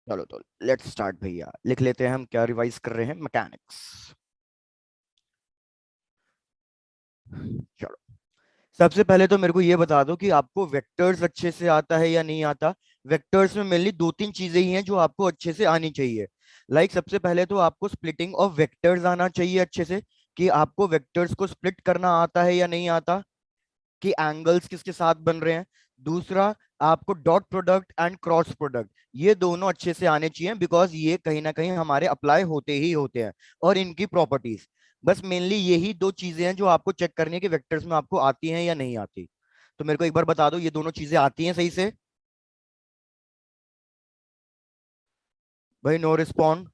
चलो तो let's start भैया, लिख लेते हैं हम क्या रिवाइज कर रहे हैं। मैकेनिक्स। चलो, सबसे पहले तो मेरे को ये बता दो कि आपको वेक्टर्स अच्छे से आता है या नहीं आता। वेक्टर्स में मेनली दो तीन चीजें ही हैं जो आपको अच्छे से आनी चाहिए। सबसे पहले तो आपको स्प्लिटिंग ऑफ वेक्टर्स आना चाहिए अच्छे से, कि आपको वेक्टर्स को स्प्लिट करना आता है या नहीं आता, कि एंगल्स किसके साथ बन रहे हैं। दूसरा, आपको dot product and cross product, ये दोनों अच्छे से आने चाहिए, बिकॉज ये कहीं ना कहीं हमारे अप्लाई होते ही होते हैं, और इनकी प्रॉपर्टीज। बस मेनली यही दो चीजें हैं जो आपको चेक करनी है कि वेक्टर्स में आपको आती हैं या नहीं आती। तो मेरे को एक बार बता दो, ये दोनों चीजें आती हैं सही से? भाई नो रिस्पॉन्ड।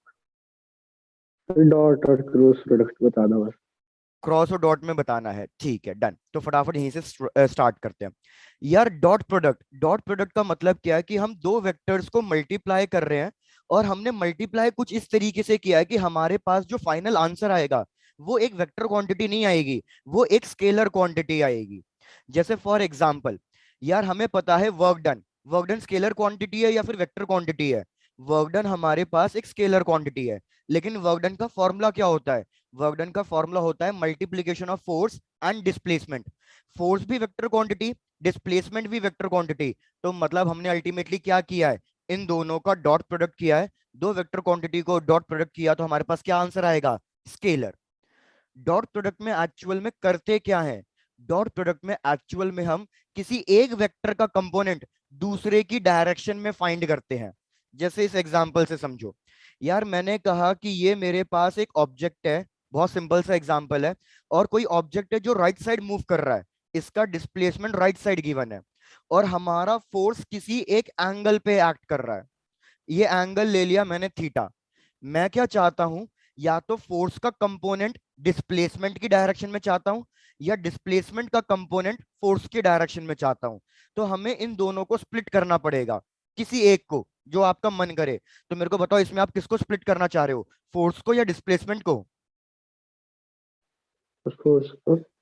डॉट और क्रॉस प्रोडक्ट बता दो बस। क्रॉस और डॉट में बताना है, ठीक है, डन। तो फटाफट यहीं से स्टार्ट करते हैं। यार डॉट प्रोडक्ट का मतलब क्या है कि हम दो वेक्टर्स को मल्टीप्लाई कर रहे हैं, और हमने मल्टीप्लाई कुछ इस तरीके से किया है कि हमारे पास जो फाइनल आंसर आएगा वो एक वेक्टर क्वांटिटी नहीं आएगी, वो एक स्केलर क्वांटिटी आएगी। जैसे फॉर एग्जांपल, यार हमें पता है वर्क डन स्केलर क्वांटिटी है या फिर वेक्टर क्वांटिटी है। वर्क डन हमारे पास एक स्केलर क्वांटिटी है, लेकिन वर्क डन का फॉर्मूला क्या होता है? वर्क डन का फॉर्मूला होता है multiplication of force and displacement. Force भी वेक्टर क्वांटिटी, डिस्प्लेसमेंट भी वेक्टर क्वांटिटी। तो मतलब हमने अल्टीमेटली क्या किया है, इन दोनों का डॉट प्रोडक्ट किया है। दो vector quantity co dot product किया तो हमारे पास क्या आंसर आएगा? स्केलर। डॉट प्रोडक्ट में एक्चुअल में करते क्या है? डॉट प्रोडक्ट में एक्चुअल में हम किसी एक वेक्टर का कंपोनेंट दूसरे की डायरेक्शन में फाइंड करते हैं। जैसे इस एग्जांपल से समझो। यार मैंने कहा कि ये मेरे पास एक ऑब्जेक्ट है, बहुत सिंपल सा एग्जांपल है, और कोई ऑब्जेक्ट है जो राइट साइड मूव कर रहा है। इसका डिस्प्लेसमेंट राइट साइड गिवन है, और हमारा फोर्स किसी एक एंगल पे एक्ट कर रहा है। ये एंगल ले लिया मैंने थीटा। मैं क्या चाहता हूं, या तो फोर्स का कंपोनेंट डिस्प्लेसमेंट की डायरेक्शन में चाहता हूं, या डिस्प्लेसमेंट का कंपोनेंट फोर्स की डायरेक्शन में चाहता हूं। तो हमें इन दोनों को स्प्लिट करना पड़ेगा, किसी एक को, जो आपका मन करे। तो मेरे को बताओ, इसमें आप किसको स्प्लिट करना चाह रहे हो, फोर्स को या डिस्प्लेसमेंट को? उसको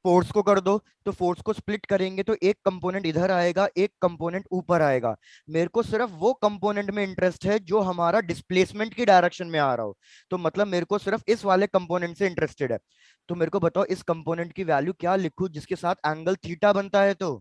फोर्स को कर दो। तो फोर्स को स्प्लिट करेंगे तो एक कंपोनेंट इधर आएगा, एक कंपोनेंट ऊपर आएगा। मेरे को सिर्फ वो कंपोनेंट में इंटरेस्ट है जो हमारा डिस्प्लेसमेंट की डायरेक्शन में आ रहा हो। तो मतलब मेरे को सिर्फ इस वाले कंपोनेंट से इंटरेस्टेड है। तो मेरे को बताओ, इस कंपोनेंट की वैल्यू क्या लिखूं जिसके साथ एंगल थीटा बनता है? तो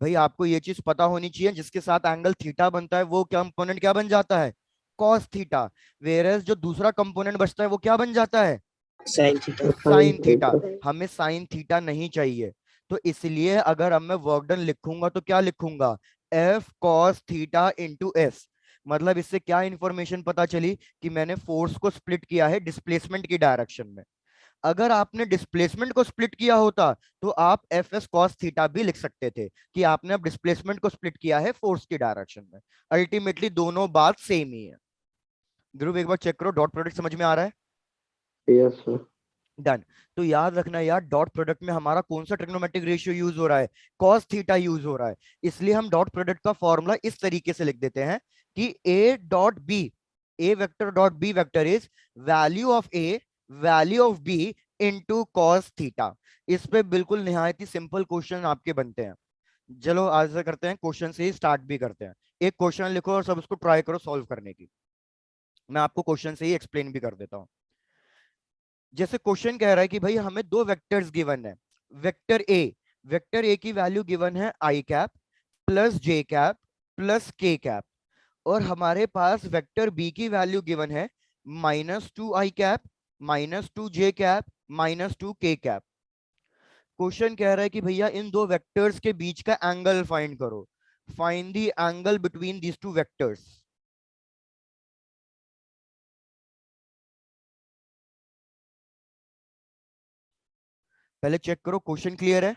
भाई आपको ये चीज पता होनी चाहिए, जिसके साथ एंगल थीटा बनता है वो कंपोनेंट क्या बन जाता है? Cos theta. वेरस जो दूसरा कंपोनेंट बचता है वो क्या बन जाता है? Sine theta. Sine sine theta. Theta. हमें साइन थीटा नहीं चाहिए। तो इसलिए अगर अब मैं वर्क डन लिखूंगा तो क्या लिखूंगा? F cos theta into S. मतलब इससे क्या इंफॉर्मेशन पता चली, कि मैंने फोर्स को स्प्लिट किया है डिस्प्लेसमेंट की डायरेक्शन में। अगर आपने डिस्प्लेसमेंट को स्प्लिट किया होता तो आप एफ एस कॉस थीटा भी लिख सकते थे, कि आपने अब डिस्प्लेसमेंट को स्प्लिट किया है फोर्स की डायरेक्शन में। अल्टीमेटली दोनों बात सेम ही है। ध्रुव एक बार चेक करो, डॉट प्रोडक्ट समझ में आ रहा है? Yes sir. डन। तो याद रखना यार, डॉट प्रोडक्ट में हमारा कौन सा ट्रिग्नोमेट्रिक रेशियो यूज हो रहा है? कॉस थीटा यूज हो रहा है। इसलिए हम डॉट प्रोडक्ट का फॉर्मूला इस तरीके से लिख देते हैं कि A dot B, A vector dot B vector is value of A, value of B into cos theta. इस पे बिल्कुल निहायत ही सिंपल क्वेश्चन आपके बनते हैं। चलो आज से करते हैं, क्वेश्चन से ही स्टार्ट भी करते हैं। एक क्वेश्चन लिखो और सब उसको ट्राई करो सॉल्व करने की। मैं आपको क्वेश्चन से ही एक्सप्लेन भी कर देता हूँ। जैसे क्वेश्चन कह रहा है कि भाई हमें दो वेक्टर्स गिवन है। वेक्टर ए की वैल्यू गिवन है आई कैप प्लस जे कैप प्लस के कैप, और हमारे पास वेक्टर बी की वैल्यू गिवन है -2 i cap, -2 j cap, -2 k cap. Question कह रहा है कि भैया इन दो वेक्टर्स के बीच का एंगल फाइंड करो। Find the angle between these two vectors. पहले चेक करो क्वेश्चन क्लियर है?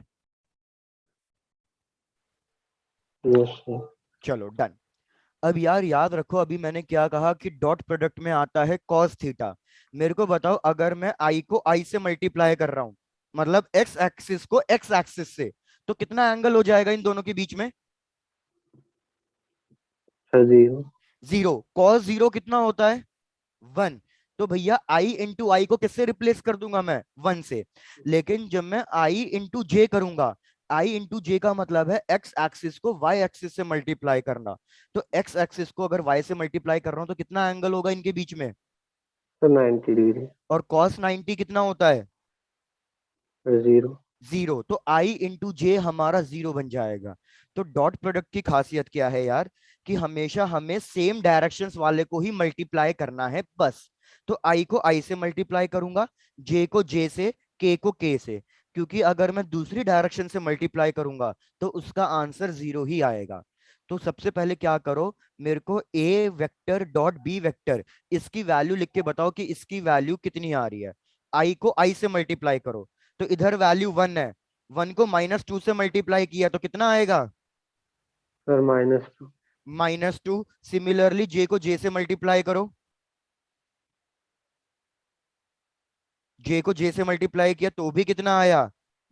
Yes sir. चलो डन। अब यार याद रखो, अभी मैंने क्या कहा कि डॉट प्रोडक्ट में आता है कॉस थीटा। मेरे को बताओ, अगर मैं आई को आई से मल्टीप्लाई कर रहा हूं, मतलब एक्स एक्सिस को एक्स एक्सिस से, तो कितना एंगल हो जाएगा इन दोनों के बीच में? Sir zero. Zero. Cos zero कितना होता है? 1। तो भैया आई इंटू आई को किससे रिप्लेस कर दूंगा मैं? 1 से। लेकिन जब मैं आई इंटू जे करूंगा आई इंटू जे का मतलब है एक्स एक्सिस को वाई एक्सिस से मल्टीप्लाई करना। तो एक्स एक्सिस को अगर वाई से मल्टीप्लाई कर रहा हूं तो कितना एंगल होगा इनके बीच में? Sir 90 degree. और कॉस 90 कितना होता है? 0। जीरो। तो आई इंटू जे हमारा जीरो बन जाएगा। तो डॉट प्रोडक्ट की खासियत क्या है यार, कि हमेशा हमें सेम डायरेक्शंस वाले को ही मल्टीप्लाई करना है बस। तो आई को आई से मल्टीप्लाई करूंगा, जे को जे से, के को के से। क्योंकि अगर मैं दूसरी डायरेक्शन से मल्टीप्लाई करूंगा तो उसका आंसर जीरो ही आएगा। तो सबसे पहले क्या करो, मेरे को ए वेक्टर डॉट बी वेक्टर, इसकी वैल्यू लिख के बताओ कि इसकी वैल्यू कितनी आ रही है। आई को आई से मल्टीप्लाई करो, तो इधर वैल्यू वन है, वन को -2 से मल्टीप्लाई किया तो कितना आएगा? सर -2। -2। सिमिलरली जे को जे से मल्टीप्लाई करो, जे को जे से मल्टीप्लाई किया तो भी कितना आया?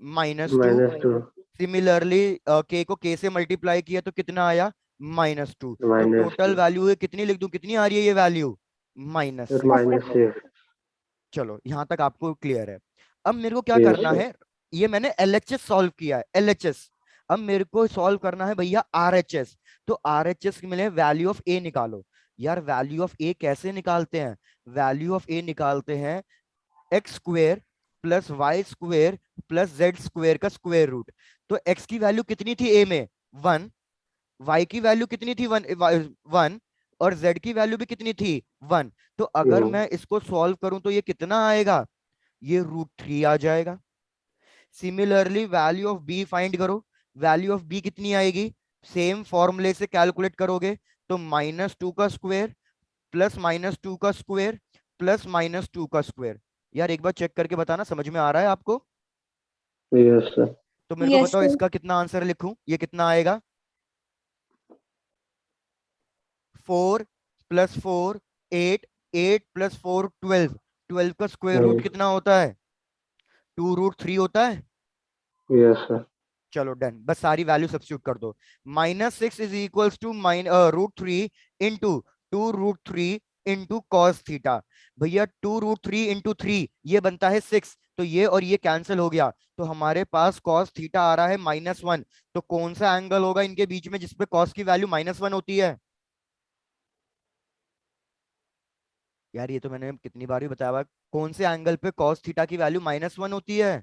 -2। -2। सिमिलरली के को के से मल्टीप्लाई किया तो कितना आया? -2। तो टोटल -2। वैल्यू है कितनी, लिख दूं कितनी आ रही है ये वैल्यू? सर -6। -6। चलो यहां तक आपको क्लियर है। अब मेरे को क्या यस करना सर। है, ये मैंने एलएचएस सॉल्व किया है, एलएचएस। अब मेरे को सॉल्व करना है भैया आरएचएस। तो आरएचएस मिले वैल्यू ऑफ ए निकालो। यार वैल्यू ऑफ ए कैसे निकालते हैं? वैल्यू ऑफ ए निकालते हैं X square plus Y square plus Z square का स्क्वेयर रूट। तो एक्स की वैल्यू कितनी थी ए में? 1। वाई की वैल्यू कितनी थी? 1। और जेड की वैल्यू भी कितनी थी? 1। तो अगर मैं इसको सॉल्व करूं तो ये कितना आएगा? ये √3 आ जाएगा। Similarly value of B find करो, वैल्यू ऑफ बी कितनी आएगी? सेम फॉर्मूले से कैलकुलेट करोगे, तो -2 का स्क्वायर प्लस -2 का स्क्वायर प्लस -2 का स्क्वायर। यार एक बार चेक करके बताना समझ में आ रहा है आपको? Yes sir. तो मेरे को यस बताओ सर। इसका कितना आंसर लिखूं, ये कितना आएगा? 4 + 4 8, 8 + 4 12, 12 का स्क्वायर रूट कितना होता है? 2√3 होता है। Yes sir. चलो डन, बस सारी वैल्यू सब्स्टिट्यूट कर दो। -6 is equals to √3 into 2√3 into cos theta. भैया 2√3 इंटू 3 ये बनता है 6, तो ये और ये कैंसिल हो गया। तो हमारे पास कॉस थीटा आ रहा है -1। तो कौन सा एंगल होगा इनके बीच में जिसपे कॉस की वैल्यू -1 होती है? यार ये तो मैंने कितनी बार भी बताया हुआ है, कौन से एंगल पे कॉस थीटा की वैल्यू -1 होती है?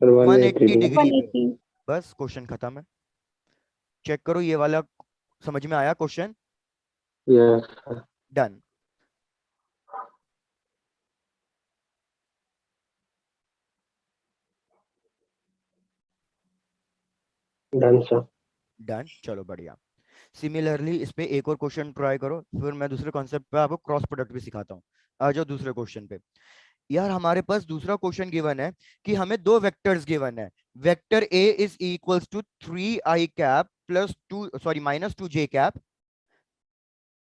Sir 180 180 degree. डिग्री पे। 180। बस क्वेश्चन खत्म है। चेक करो ये वाला, समझ में आया question? Yes sir. Done. Done sir. Done, चलो बढ़िया। सिमिलरली इस पे एक और क्वेश्चन ट्राई करो, फिर मैं दूसरे कॉन्सेप्ट पे आपको क्रॉस प्रोडक्ट भी सिखाता हूँ। आ जाओ दूसरे क्वेश्चन पे। यार हमारे पास दूसरा क्वेश्चन गिवन है कि हमें दो वेक्टर्स गिवन है। Vector A is equals to 3i cap plus two, sorry -2j cap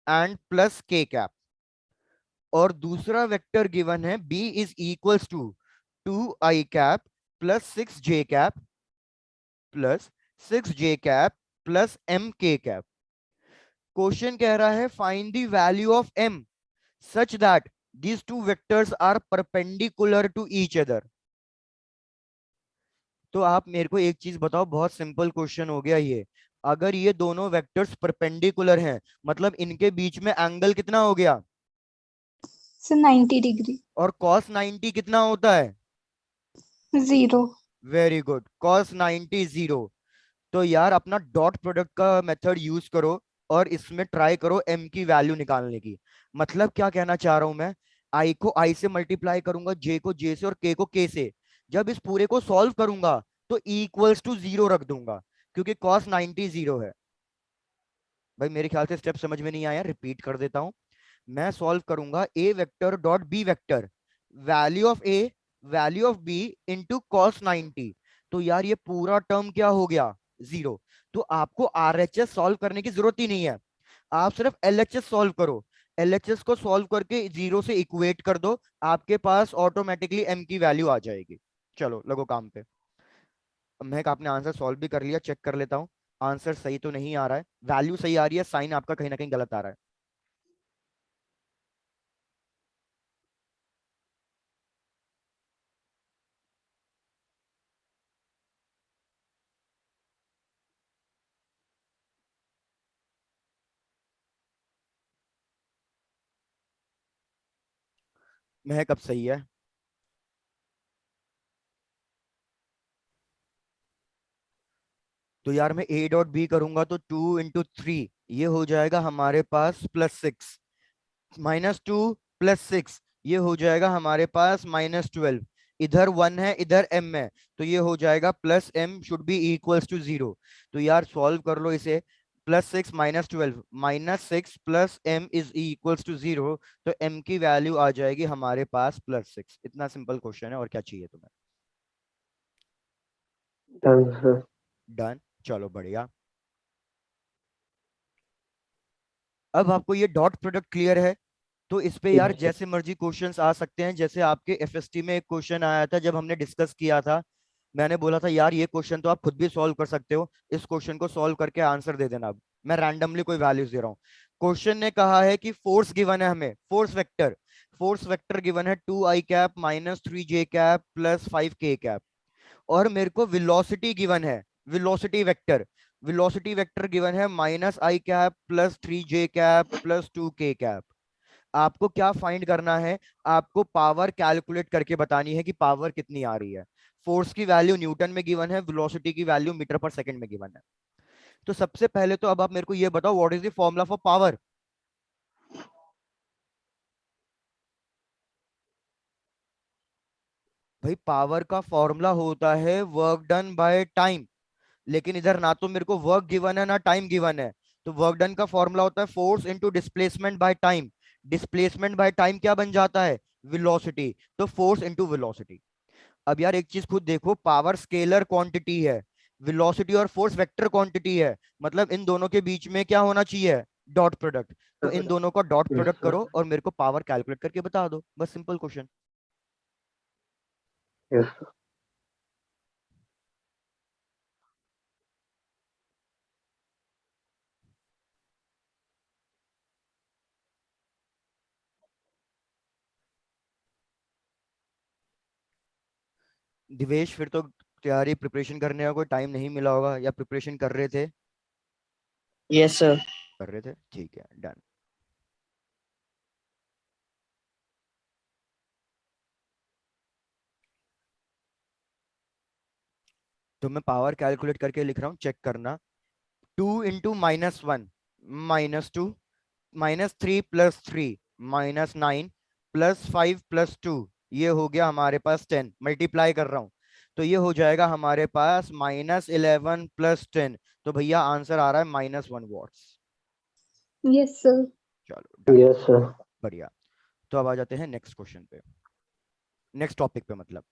and plus k cap. और दूसरा वेक्टर गिवन है B is equals to 2i cap plus 6j cap plus 6j cap plus m k cap. Question कह रहा है find the value of m such that these two vectors are perpendicular to each other। तो आप मेरे को एक चीज बताओ, बहुत सिंपल क्वेश्चन हो गया ये। अगर ये दोनों वेक्टर्स परपेंडिकुलर हैं मतलब इनके बीच में एंगल कितना हो गया? Sir 90 degree. और cos 90 कितना होता है? 0। Very good, cos 90 0। तो यार अपना डॉट प्रोडक्ट का मेथड यूज करो और इसमें ट्राई करो एम की वैल्यू निकालने की। मतलब क्या कहना चाह रहा हूं मैं, आई को आई से मल्टीप्लाई करूंगा, जे को जे से और के को के से। जब इस पूरे को सॉल्व करूंगा तो इक्वल्स टू 0 रख दूंगा, क्योंकि cos 90 0 है। भाई मेरे ख्याल से स्टेप समझ में नहीं आया, रिपीट कर देता हूं। मैं सॉल्व करूंगा A vector dot B vector, value of A value of B into cos 90। तो यार ये पूरा टर्म क्या हो गया? 0। तो आपको आरएचएस सॉल्व करने की जरूरत ही नहीं है, आप सिर्फ एलएचएस सॉल्व करो। एलएचएस को सॉल्व करके 0 से इक्वेट कर दो, आपके पास ऑटोमेटिकली एम की वैल्यू आ जाएगी। चलो लगो काम पे। मैं आपने आंसर सॉल्व भी कर लिया, चेक कर लेता हूँ। आंसर सही तो नहीं आ रहा है, वैल्यू सही आ रही है, साइन आपका कहीं ना कहीं गलत आ रहा है। महक अब सही है। तो यार मैं ए डॉट बी करूंगा तो 2 × 3 ये हो जाएगा हमारे पास +6, -2 +6 ये हो जाएगा हमारे पास -12। इधर 1 है, इधर m है, तो ये हो जाएगा +m should be equals to 0। तो यार सॉल्व कर लो इसे। +6 -12 -6 +m इज इक्वल्स टू 0, तो m की वैल्यू आ जाएगी हमारे पास +6। इतना सिंपल क्वेश्चन है, और क्या चाहिए तुम्हें? Done sir. डन, चलो बढ़िया। अब आपको ये डॉट प्रोडक्ट क्लियर है, तो इस पे यार यस सर। जैसे मर्जी क्वेश्चंस आ सकते हैं। जैसे आपके एफएसटी में एक क्वेश्चन आया था जब हमने डिस्कस किया था, मैंने बोला था यार ये क्वेश्चन तो आप खुद भी सॉल्व कर सकते हो, इस क्वेश्चन को सॉल्व करके आंसर दे देना। अब मैं रैंडमली कोई वैल्यूज दे रहा हूँ। क्वेश्चन ने कहा है कि फोर्स गिवन है हमें, फोर्स वेक्टर गिवन है 2i cap -3j cap +5k cap, और मेरे को वेलोसिटी गिवन है, velocity vector velocity vector given है -i cap +3j cap +2k cap. आपको क्या फाइंड करना है? आपको पावर कैलकुलेट करके बतानी है कि पावर कितनी आ रही है। फोर्स की वैल्यू न्यूटन में गिवन है, वेलोसिटी की वैल्यू मीटर पर सेकंड में गिवन है। तो सबसे पहले तो अब आप मेरे को ये बताओ, what is the formula for power? भाई पावर का फॉर्मूला होता है वर्क डन बाय टाइम, लेकिन इधर ना तो मेरे को वर्क गिवन है ना टाइम गिवन है। तो वर्क डन का फॉर्मूला होता है force into displacement by time. Displacement by time क्या बन जाता है? वेलोसिटी। तो फोर्स इनटू वेलोसिटी। अब यार एक चीज खुद देखो, पावर स्केलर क्वांटिटी है, वेलोसिटी और फोर्स वेक्टर क्वांटिटी है, मतलब इन दोनों के बीच में क्या होना चाहिए? Dot product. तो इन दोनों का डॉट यस प्रोडक्ट सर। करो और मेरे को पावर कैलकुलेट करके बता दो, बस simple question. Yes sir. Divesh फिर तो तैयारी प्रिपरेशन करने का कोई टाइम नहीं मिला होगा, या प्रिपरेशन कर रहे थे? Yes sir. कर रहे थे, ठीक है, डन। तो मैं पावर कैलकुलेट करके लिख रहा हूँ, चेक करना। 2 × -1 -2, -3 +3 -9 +5 +2, ये हो गया हमारे पास 10। मल्टीप्लाई कर रहा हूँ, तो ये हो जाएगा हमारे पास -11 +10। तो भैया आंसर आ रहा है -1 वॉट्स। Yes sir. चलो डन, यस सर। बढ़िया। तो अब आ जाते हैं नेक्स्ट क्वेश्चन पे, नेक्स्ट टॉपिक पे मतलब।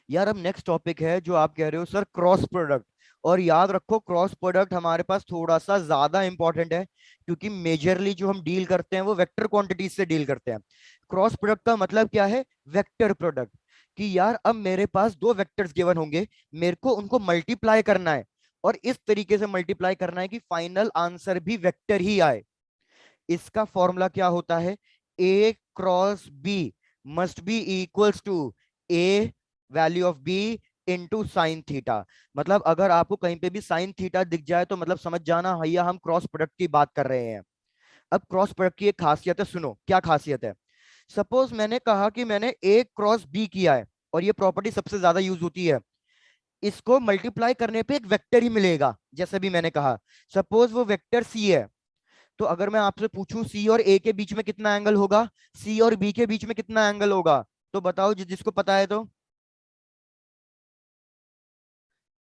यार अब नेक्स्ट टॉपिक है जो आप कह रहे हो सर क्रॉस प्रोडक्ट। और याद रखो क्रॉस प्रोडक्ट हमारे पास थोड़ा सा ज्यादा इंपॉर्टेंट है, क्योंकि मेजरली जो हम डील करते हैं वो वेक्टर क्वांटिटीज से डील करते हैं। क्रॉस प्रोडक्ट का मतलब क्या है? Vector product. कि यार अब मेरे पास दो वेक्टर्स गिवन होंगे, मेरे को उनको मल्टीप्लाई करना है, और इस तरीके से मल्टीप्लाई करना है कि फाइनल आंसर भी वेक्टर ही आए। इसका फॉर्मूला क्या होता है? A cross B must be equals to A value of B into sine theta. मतलब अगर आपको कहीं पे भी साइन थीटा दिख जाए तो मतलब समझ जाना भैया हम क्रॉस प्रोडक्ट की बात कर रहे हैं। अब क्रॉस प्रोडक्ट की एक खासियत है, सुनो क्या खासियत है। सपोज मैंने कहा कि मैंने ए क्रॉस बी किया है, और ये प्रॉपर्टी सबसे ज्यादा यूज होती है। इसको मल्टीप्लाई करने पे एक वेक्टर ही मिलेगा, जैसे भी मैंने कहा। सपोज वो वेक्टर सी है, तो अगर मैं आपसे पूछूं सी और ए के बीच में कितना एंगल होगा, सी और बी के बीच में कितना एंगल होगा, तो बताओ जिसको पता है तो।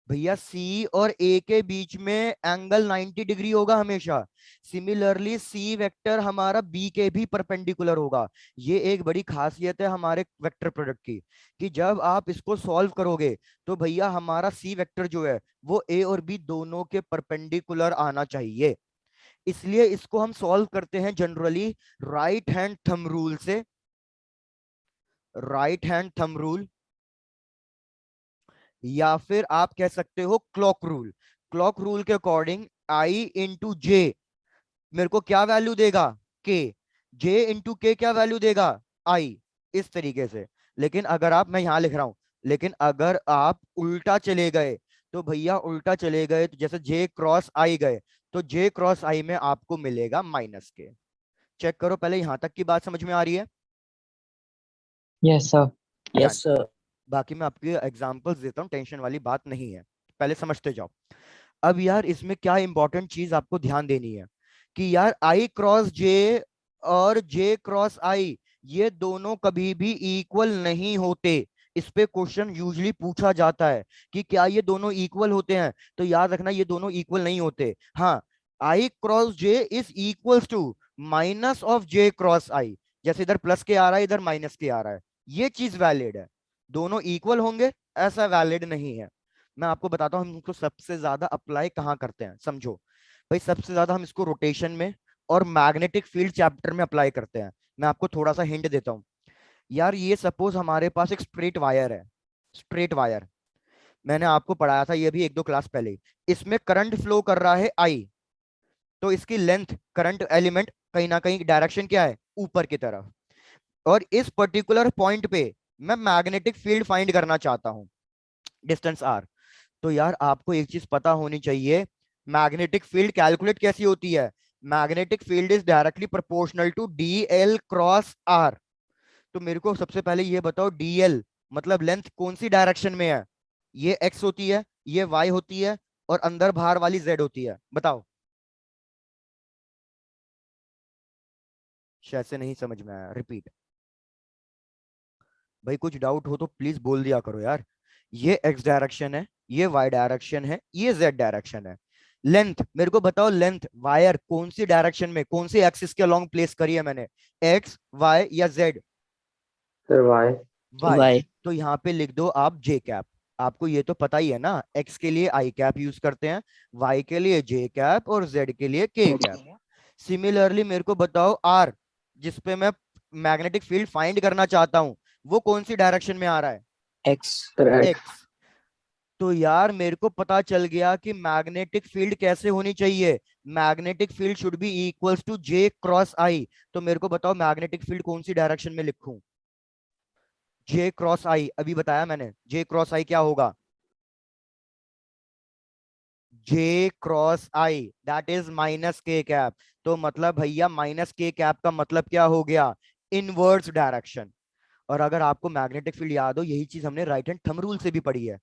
भैया सी और ए के बीच में एंगल 90 डिग्री होगा हमेशा। सिमिलरली सी वेक्टर हमारा बी के भी परपेंडिकुलर होगा। ये एक बड़ी खासियत है हमारे वेक्टर प्रोडक्ट की, कि जब आप इसको सॉल्व करोगे तो भैया हमारा सी वेक्टर जो है वो ए और बी दोनों के परपेंडिकुलर आना चाहिए। इसलिए इसको हम सॉल्व करते हैं generally right hand thumb rule से। राइट हैंड थंब रूल, या फिर आप कह सकते हो क्लॉक रूल। क्लॉक रूल के अकॉर्डिंग आई इंटू जे मेरे को क्या वैल्यू देगा? के। जे इंटू के क्या वैल्यू देगा? आई। इस तरीके से। लेकिन अगर आप, मैं यहां लिख रहा हूं, लेकिन अगर आप उल्टा चले गए, तो भैया उल्टा चले गए तो जैसे जे क्रॉस आई गए, तो जे क्रॉस आई में आपको मिलेगा -के। चेक करो पहले, यहां तक की बात समझ में आ रही है? Yes, sir. Yes, sir. बाकी मैं आपके एग्जांपल्स देता हूँ, टेंशन वाली बात नहीं है, पहले समझते जाओ। अब यार इसमें क्या इंपॉर्टेंट चीज आपको ध्यान देनी है कि यार आई क्रॉस जे और जे क्रॉस आई ये दोनों कभी भी इक्वल नहीं होते। इस पे क्वेश्चन यूजुअली पूछा जाता है कि क्या ये दोनों इक्वल होते हैं, तो याद रखना ये दोनों इक्वल नहीं होते। हाँ, I cross J is equals to minus of J cross I, जैसे इधर प्लस के आ रहा है इधर माइनस के आ रहा है, ये चीज वैलिड है। दोनों इक्वल होंगे ऐसा वैलिड नहीं है। मैं आपको बताता हूँ हम इसको सबसे ज्यादा अप्लाई कहाँ करते हैं, समझो भाई। सबसे ज्यादा हम इसको रोटेशन में और मैग्नेटिक फील्ड चैप्टर में अप्लाई करते हैं। मैं आपको थोड़ा सा हिंट देता हूँ। यार ये सपोज हमारे पास एक स्ट्रेट वायर है, स्ट्रेट वायर मैंने आपको पढ़ाया था ये भी एक दो क्लास पहले। इसमें करंट फ्लो कर रहा है आई, तो इसकी लेंथ करंट एलिमेंट कहीं ना कहीं डायरेक्शन क्या है, ऊपर की तरफ। और इस पर्टिकुलर पॉइंट पे मैं मैग्नेटिक फील्ड फाइंड करना चाहता हूं, डिस्टेंस आर। तो यार आपको एक चीज पता होनी चाहिए, मैग्नेटिक फील्ड कैलकुलेट कैसी होती है। Magnetic field is directly proportional to D L cross R. तो मेरे को सबसे पहले ये बताओ, डी एल मतलब लेंथ कौन सी डायरेक्शन में है, ये एक्स होती है, ये वाई होती है, और अंदर बाहर वाली जेड होती है, बताओ। शायद से नहीं समझ में आया, रिपीट। भाई कुछ डाउट हो तो प्लीज बोल दिया करो यार। ये एक्स डायरेक्शन है, ये वाई डायरेक्शन है, ये जेड डायरेक्शन है। लेंथ मेरे को बताओ, लेंथ वायर कौन सी डायरेक्शन में कौन सी एक्सिस के अलोंग प्लेस करी है मैंने, एक्स वाई या Z, sir Y. Y. Why? तो यहाँ पे लिख दो आप जे कैप। आपको ये तो पता ही है ना, एक्स के लिए आई कैप यूज करते हैं, वाई के लिए जे कैप और जेड के लिए के कैप। सिमिलरली मेरे को बताओ आर, जिसपे मैं मैग्नेटिक फील्ड फाइंड करना चाहता हूं, वो कौन सी डायरेक्शन में आ रहा है, X. Sir x. एक्स। तो यार मेरे को पता चल गया कि मैग्नेटिक फील्ड कैसे होनी चाहिए, magnetic field should be equals to J cross I. तो मेरे को बताओ मैग्नेटिक फील्ड कौन सी डायरेक्शन में लिखूं, जे क्रॉस आई। अभी बताया मैंने जे क्रॉस आई क्या होगा, J cross I that is minus K cap. तो मतलब भैया माइनस के कैप का मतलब क्या हो गया, इनवर्स डायरेक्शन। और अगर आपको मैग्नेटिक फील्ड याद हो, यही चीज हमने राइट हैंड थंब रूल से भी पढ़ी है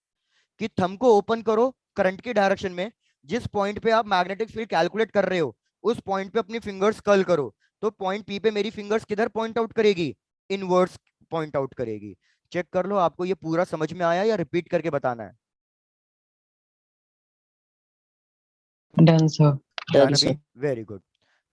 कि थंब को ओपन करो करंट की डायरेक्शन में, जिस पॉइंट पे आप मैग्नेटिक फील्ड कैलकुलेट कर रहे हो उस पॉइंट पे अपनी फिंगर्स कर्ल करो, तो पॉइंट पी पे मेरी फिंगर्स किधर पॉइंट आउट करेगी, इनवर्स पॉइंट आउट करेगी। चेक कर लो आपको ये पूरा समझ में आया या रिपीट करके बताना है। Done, sir. डन Done, अभी, sir. Very good.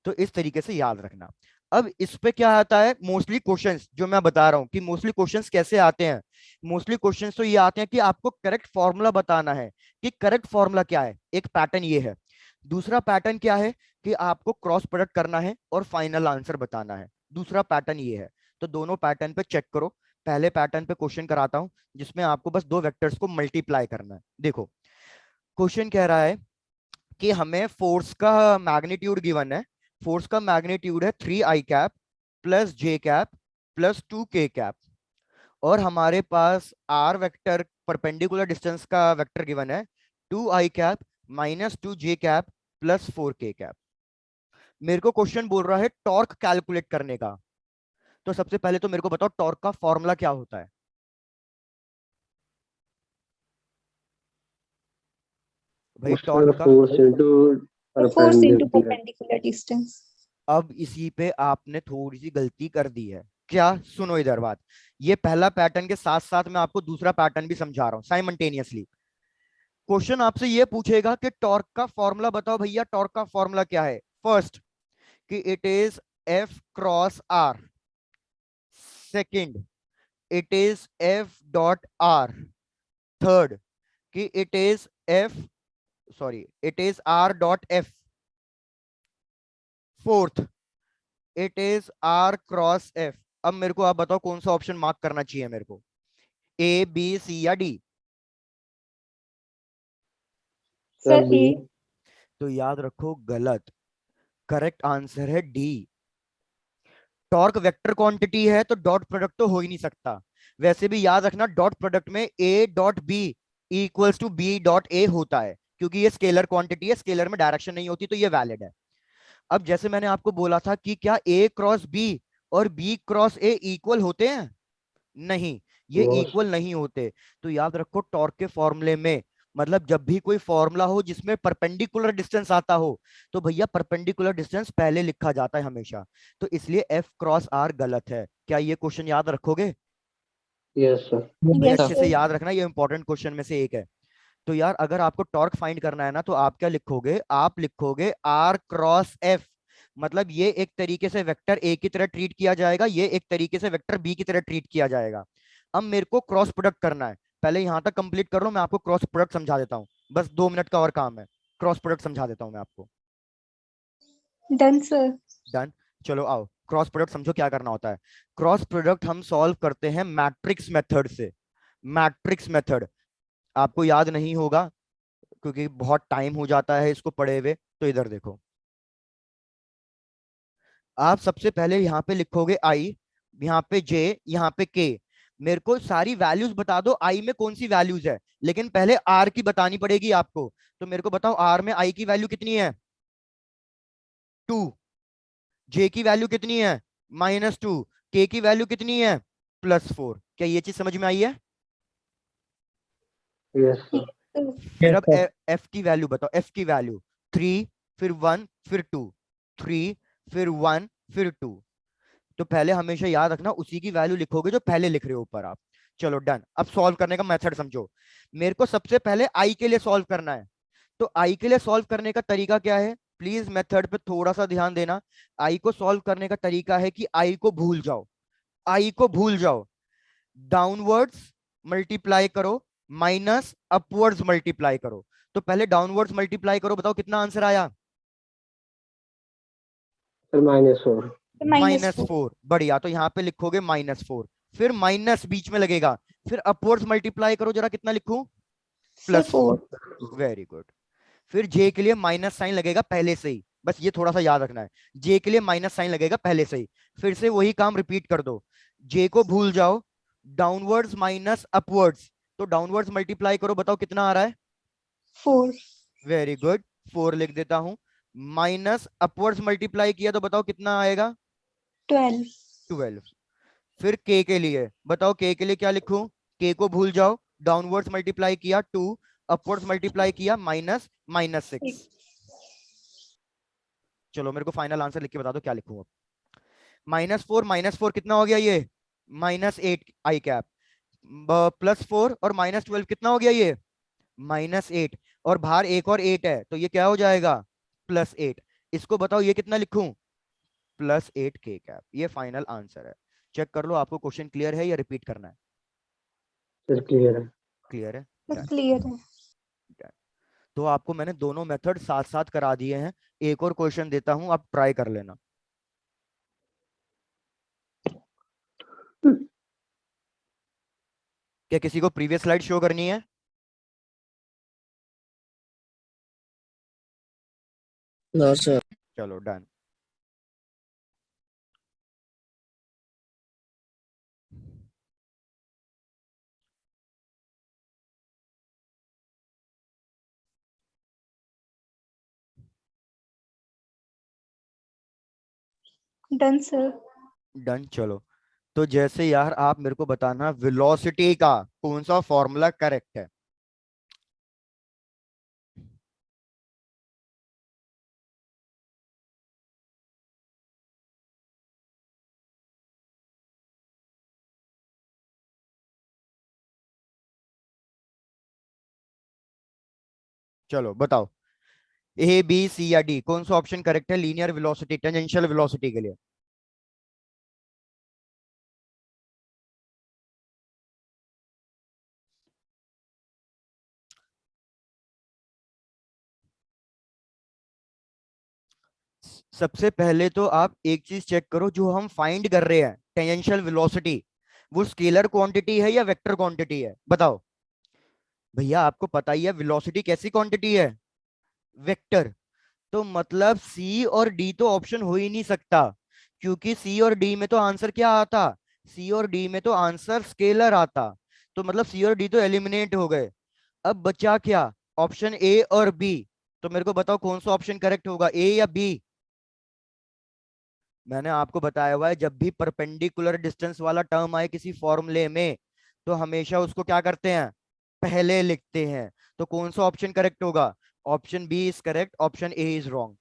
तो इस तरीके से याद रखना। अब इस पे क्या आता है, मोस्टली क्वेश्चंस जो मैं बता रहा हूं कि मोस्टली क्वेश्चंस कैसे आते हैं। मोस्टली क्वेश्चंस तो ये आते हैं कि आपको करेक्ट फॉर्मूला बताना है, कि करेक्ट फॉर्मूला क्या है। एक पैटर्न ये है। दूसरा पैटर्न क्या है कि आपको क्रॉस प्रोडक्ट करना है और फाइनल आंसर बताना है। दूसरा पैटर्न ये है। तो दोनों पैटर्न पे चेक करो। पहले पैटर्न पे क्वेश्चन कराता हूं जिसमें आपको बस दो वेक्टर्स को मल्टीप्लाई करना है। देखो क्वेश्चन कह रहा है कि हमें फोर्स का मैग्नीट्यूड गिवन है। फोर्स का मैग्नीट्यूड है 3 आई कैप प्लस जे कैप प्लस 2 के कैप, और हमारे पास आर वेक्टर परपेंडिकुलर डिस्टेंस का वेक्टर गिवन है 2 आई कैप माइनस 2 जे कैप प्लस 4 के कैप। मेरे को क्वेश्चन बोल रहा है टॉर्क कैलकुलेट करने का। तो सबसे पहले तो मेरे को बताओ टॉर्क का फॉर्मूला क्या होता है। भाई सर टॉर्क का, force into Force into perpendicular. perpendicular distance. अब इसी पे आपने थोड़ी सी गलती कर दी है। क्या, सुनो इधर बात। ये पहला पैटर्न के साथ साथ मैं आपको दूसरा पैटर्न भी समझा रहा हूं साइमल्टेनियसली। क्वेश्चन आपसे ये पूछेगा कि टॉर्क का फॉर्मूला बताओ भैया, टॉर्क का फॉर्मूला क्या है। फर्स्ट कि it is F cross R, second it is F dot R, third कि it is F, sorry it is R dot F, fourth it is R cross F. अब मेरे को आप बताओ कौन सा ऑप्शन मार्क करना चाहिए मेरे को, ए बी सी या डी। Sir, B. A. तो याद रखो गलत, करेक्ट आंसर है डी। टॉर्क वेक्टर क्वांटिटी है तो डॉट प्रोडक्ट तो हो ही नहीं सकता। वैसे भी याद रखना डॉट प्रोडक्ट में A dot B equals to B dot A होता है, क्योंकि ये स्केलर क्वांटिटी है, स्केलर में डायरेक्शन नहीं होती, तो ये वैलिड है। अब जैसे मैंने आपको बोला था कि क्या ए क्रॉस बी और बी क्रॉस ए इक्वल होते हैं, नहीं, ये Cos इक्वल नहीं होते। तो याद रखो टॉर्क के फॉर्मूले में, मतलब जब भी कोई फॉर्मूला हो जिसमें परपेंडिकुलर डिस्टेंस आता हो, तो भैया परपेंडिकुलर डिस्टेंस पहले लिखा जाता है हमेशा। तो इसलिए एफ क्रॉस आर गलत है। क्या ये क्वेश्चन याद रखोगे? yes sir. भाई Yes, अच्छे से sir. याद रखना, ये इंपॉर्टेंट क्वेश्चन में से एक है। तो यार अगर आपको टॉर्क फाइंड करना है ना, तो आप क्या लिखोगे? आप लिखोगे आर क्रॉस एफ। मतलब ये एक तरीके से वेक्टर ए की तरह ट्रीट किया जाएगा, ये एक तरीके से वेक्टर बी की तरह ट्रीट किया जाएगा। अब मेरे को क्रॉस प्रोडक्ट करना है। पहले यहां तक कंप्लीट कर लो, मैं आपको क्रॉस प्रोडक्ट समझा देता हूँ। बस 2 मिनट का और काम है, क्रॉस प्रोडक्ट समझा देता हूँ मैं आपको। Done, sir. डन। चलो आओ, क्रॉस प्रोडक्ट समझो क्या करना होता है। क्रॉस प्रोडक्ट हम सॉल्व करते हैं मैट्रिक्स मेथड से। मैट्रिक्स मेथड आपको याद नहीं होगा क्योंकि बहुत टाइम हो जाता है इसको पढ़े हुए। तो इधर देखो, आप सबसे पहले यहाँ पे लिखोगे आई, यहाँ पे जे, यहाँ पे के। मेरे को सारी वैल्यूज बता दो आई में कौन सी वैल्यूज है, लेकिन पहले आर की बतानी पड़ेगी आपको। तो मेरे को बताओ आर में आई की वैल्यू कितनी है? 2। जे की वैल्यू कितनी है? -2। के की वैल्यू कितनी है? +4। क्या ये चीज समझ में आई है? Yes sir. Sir. फिर Yes, अब sir. एफ की वैल्यू बताओ। एफ की वैल्यू 3, फिर 1, फिर 2। 3, फिर 1, फिर 2। तो पहले हमेशा याद रखना उसी की वैल्यू लिखोगे जो पहले लिख रहे हो ऊपर आप। चलो डन। अब सॉल्व करने का मेथड समझो। मेरे को सबसे पहले आई के लिए सॉल्व करना है। तो आई के लिए सॉल्व करने का तरीका क्या है? प्लीज मेथड पे थोड़ा सा ध्यान देना। आई को सॉल्व करने का तरीका है कि आई को भूल जाओ। आई को भूल जाओ। डाउनवर्ड्स मल्टीप्लाई करो, माइनस अपवर्ड्स मल्टीप्लाई करो। तो पहले डाउनवर्ड्स मल्टीप्लाई करो, बताओ कितना आंसर आया? Sir -4. Minus 4. -4। बढ़िया, तो यहाँ पे लिखोगे -4, फिर माइनस बीच में लगेगा, फिर अपवर्ड्स मल्टीप्लाई करो, जरा कितना लिखूं? Sir, +4। 4. Very good. फिर जे के लिए माइनस साइन लगेगा पहले से ही, बस ये थोड़ा सा याद रखना है। जे के लिए माइनस साइन लगेगा पहले से ही। फिर से वही काम रिपीट कर दो। जे को भूल जाओ, डाउनवर्ड्स माइनस अपवर्ड्स। तो डाउनवर्ड्स मल्टीप्लाई करो, बताओ कितना आ रहा है? 4. वेरी गुड, 4 लिख देता हूं। माइनस अपवर्ड्स मल्टीप्लाई किया तो बताओ कितना आएगा? 12. 12। फिर के लिए बताओ, के लिए क्या लिखूं? के को भूल जाओ, डाउनवर्ड्स मल्टीप्लाई किया 2, अपवर्ड्स मल्टीप्लाई किया -6। 6. चलो मेरे को फाइनल आंसर लिख के बता दो क्या लिखूं अब। -4 कितना हो गया ये? -8 आई कैप। +4 और -12 कितना हो गया ये? -8। और बाहर एक और 8 है, तो ये क्या हो जाएगा? +8। इसको बताओ ये कितना लिखूं? +8 के कैप। ये फाइनल आंसर है। चेक कर लो आपको क्वेश्चन क्लियर है या रिपीट करना है? Sir clear है. क्लियर है। Sir, Done, clear है. done। तो आपको मैंने दोनों मेथड साथ साथ करा दिए हैं। एक और क्वेश्चन देता हूं, आप ट्राई कर लेना। क्या किसी को प्रीवियस स्लाइड शो करनी है? No, sir. चलो डन। Done, sir. डन। चलो, तो जैसे यार आप मेरे को बताना वेलोसिटी का कौन सा फॉर्मूला करेक्ट है। चलो बताओ, A B C या D, कौन सा ऑप्शन करेक्ट है लीनियर वेलोसिटी टेंजेंशियल वेलोसिटी के लिए? सबसे पहले तो आप एक चीज चेक करो, जो हम फाइंड कर रहे हैं टेंजेंशियल वेलोसिटी, वो स्केलर क्वांटिटी है या वेक्टर क्वांटिटी है? बताओ। भैया आपको पता ही है वेलोसिटी कैसी क्वांटिटी है? वेक्टर। तो मतलब सी और डी तो ऑप्शन हो ही नहीं सकता, क्योंकि सी और डी में तो आंसर क्या आता? सी और डी में तो आंसर स्केलर आता। तो मतलब सी और डी तो एलिमिनेट हो गए। अब बचा क्या? ऑप्शन ए और बी। तो मेरे को बताओ कौन सा ऑप्शन करेक्ट होगा, ए या बी? मैंने आपको बताया हुआ है जब भी परपेंडिकुलर डिस्टेंस वाला टर्म आए किसी फॉर्मूले में तो हमेशा उसको क्या करते हैं, पहले लिखते हैं। तो कौन सा ऑप्शन करेक्ट होगा? Option B is correct, option A is wrong.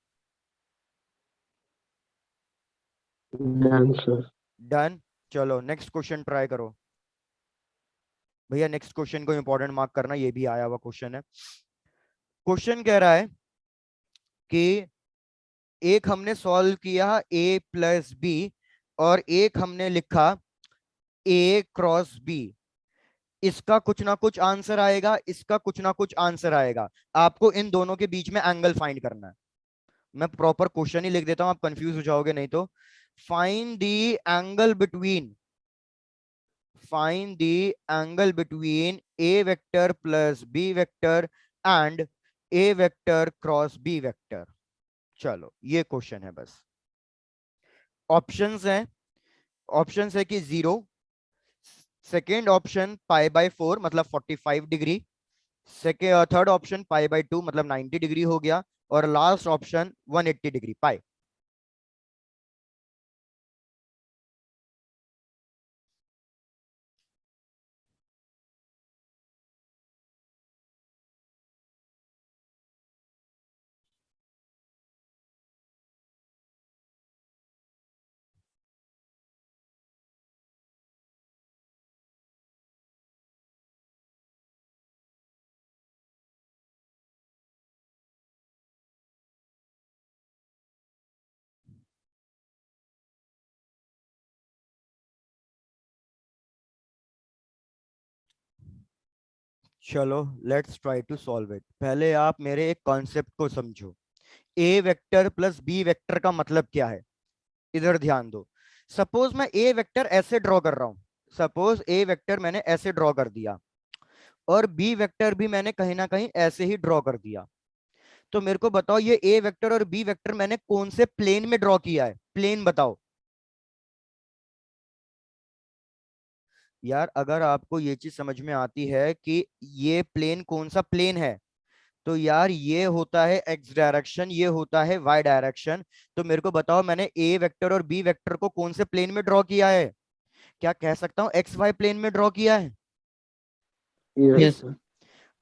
Done sir. Done. चलो नेक्स्ट क्वेश्चन ट्राई करो भैया। नेक्स्ट क्वेश्चन को इंपॉर्टेंट मार्क करना, ये भी आया हुआ क्वेश्चन है। क्वेश्चन कह रहा है कि एक हमने सॉल्व किया a प्लस बी और एक हमने लिखा a क्रॉस बी। इसका कुछ ना कुछ आंसर आएगा, इसका कुछ ना कुछ आंसर आएगा। आपको इन दोनों के बीच में एंगल फाइंड करना है। मैं प्रॉपर क्वेश्चन ही लिख देता हूं, आप कंफ्यूज हो जाओगे नहीं तो। Find the angle between, find the angle between a vector plus b vector and a vector cross b vector. चलो ये क्वेश्चन है बस। ऑप्शंस हैं, ऑप्शंस है कि 0, सेकेंड ऑप्शन पाई बाय 4 मतलब 45 degree, second third option pi by 2 मतलब 90 degree हो गया, और लास्ट ऑप्शन 180 डिग्री पाई। चलो let's try to solve it. पहले आप मेरे एक कॉन्सेप्ट को समझो। A vector plus B vector का मतलब क्या है, इधर ध्यान दो। सपोज मैं ए वेक्टर ऐसे ड्रॉ कर रहा हूं, सपोज ए वेक्टर मैंने ऐसे ड्रॉ कर दिया और बी वेक्टर भी मैंने कहीं ना कहीं ऐसे ही ड्रॉ कर दिया। तो मेरे को बताओ ये ए वेक्टर और बी वेक्टर मैंने कौन से प्लेन में ड्रॉ किया है, प्लेन बताओ। यार अगर आपको ये चीज समझ में आती है कि ये प्लेन कौन सा प्लेन है, तो यार ये होता है एक्स डायरेक्शन, ये होता है वाई डायरेक्शन। तो मेरे को बताओ मैंने ए वेक्टर और बी वेक्टर को कौन से प्लेन में ड्रॉ किया है? क्या कह सकता हूँ, एक्स वाई प्लेन में ड्रॉ किया है। Yes Yes. सर।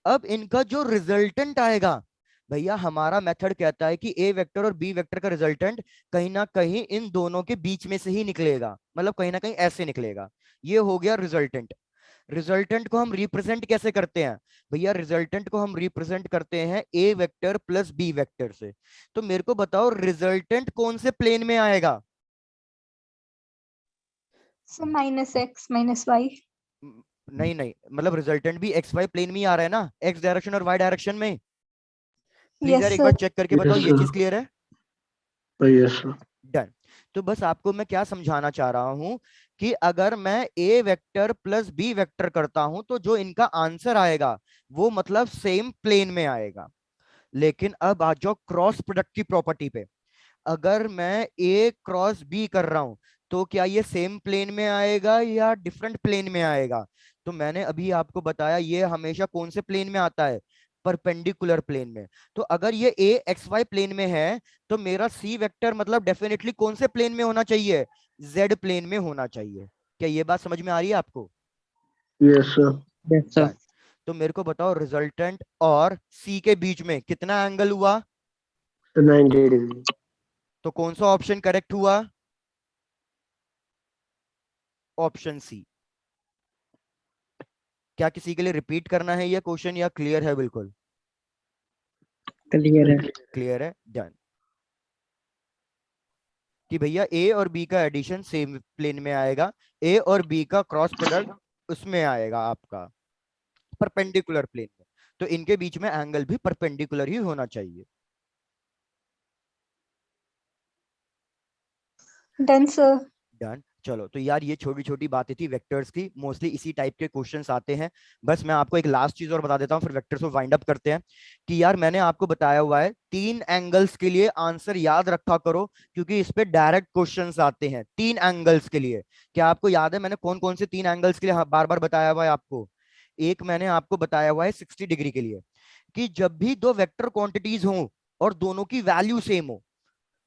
अब इनका जो रिजल्टेंट आएगा, भैया हमारा मेथड कहता है कि ए वेक्टर और बी वेक्टर का रिजल्टेंट कहीं ना कहीं इन दोनों के बीच में से ही निकलेगा, मतलब कहीं ना कहीं ऐसे निकलेगा। ये हो गया रिजल्टेंट। रिजल्टेंट को हम रिप्रेजेंट कैसे करते हैं? भैया रिजल्टेंट को हम रिप्रेजेंट करते हैं ए वेक्टर प्लस बी वेक्टर से। तो मेरे को बताओ रिजल्टेंट कौन से प्लेन में आएगा? Sir minus X minus Y. नहीं नहीं, मतलब रिजल्टेंट भी एक्स वाई प्लेन में ही आ रहा है ना, एक्स डायरेक्शन और वाई डायरेक्शन में। प्लीज यस यार एक बार सर। चेक करके बताओ यस ये चीज सर। क्लियर है। Yes sir. डन। तो बस आपको मैं क्या समझाना चाह रहा हूं कि अगर मैं ए वेक्टर प्लस बी वेक्टर करता हूं तो जो इनका आंसर आएगा वो मतलब सेम प्लेन में आएगा। लेकिन अब आ जाओ क्रॉस प्रोडक्ट की प्रॉपर्टी पे। अगर मैं ए क्रॉस बी कर रहा हूं तो क्या ये सेम प्लेन में आएगा या डिफरेंट प्लेन में आएगा? तो मैंने अभी आपको बताया ये हमेशा कौन से प्लेन में आता है, परपेंडिकुलर प्लेन में। तो अगर ये ए एक्स वाई प्लेन में है तो मेरा सी वेक्टर मतलब डेफिनेटली कौन से प्लेन में होना चाहिए, जेड प्लेन में होना चाहिए। क्या ये बात समझ में आ रही है आपको? Yes sir. Yes, sir. Done. तो मेरे को बताओ रिजल्टेंट और सी के बीच में कितना एंगल हुआ? 90 डिग्री। तो कौन सा ऑप्शन करेक्ट हुआ? Option C. क्या किसी के लिए रिपीट करना है ये क्वेश्चन या क्लियर है बिल्कुल? Clear है. क्लियर है। डन। कि भैया ए और बी का एडिशन सेम प्लेन में आएगा, ए और बी का क्रॉस प्रोडक्ट उसमें आएगा आपका परपेंडिकुलर प्लेन में। तो इनके बीच में एंगल भी परपेंडिकुलर ही होना चाहिए। Done sir. डन। चलो तो यार ये छोटी छोटी बातें थी वेक्टर्स की, मोस्टली इसी टाइप के क्वेश्चंस आते हैं। बस मैं आपको एक लास्ट चीज और बता देता हूँ फिर वेक्टर्स को वाइंड अप करते हैं। कि यार मैंने आपको बताया हुआ है 3 एंगल्स के लिए आंसर याद रखा करो, क्योंकि इस पे डायरेक्ट क्वेश्चंस आते हैं 3 एंगल्स के लिए। क्या आपको याद है मैंने कौन कौन से 3 एंगल्स के लिए बार बार बताया हुआ है आपको? एक मैंने आपको बताया हुआ है 60 डिग्री के लिए, कि जब भी दो वेक्टर क्वांटिटीज हों और दोनों की वैल्यू सेम हो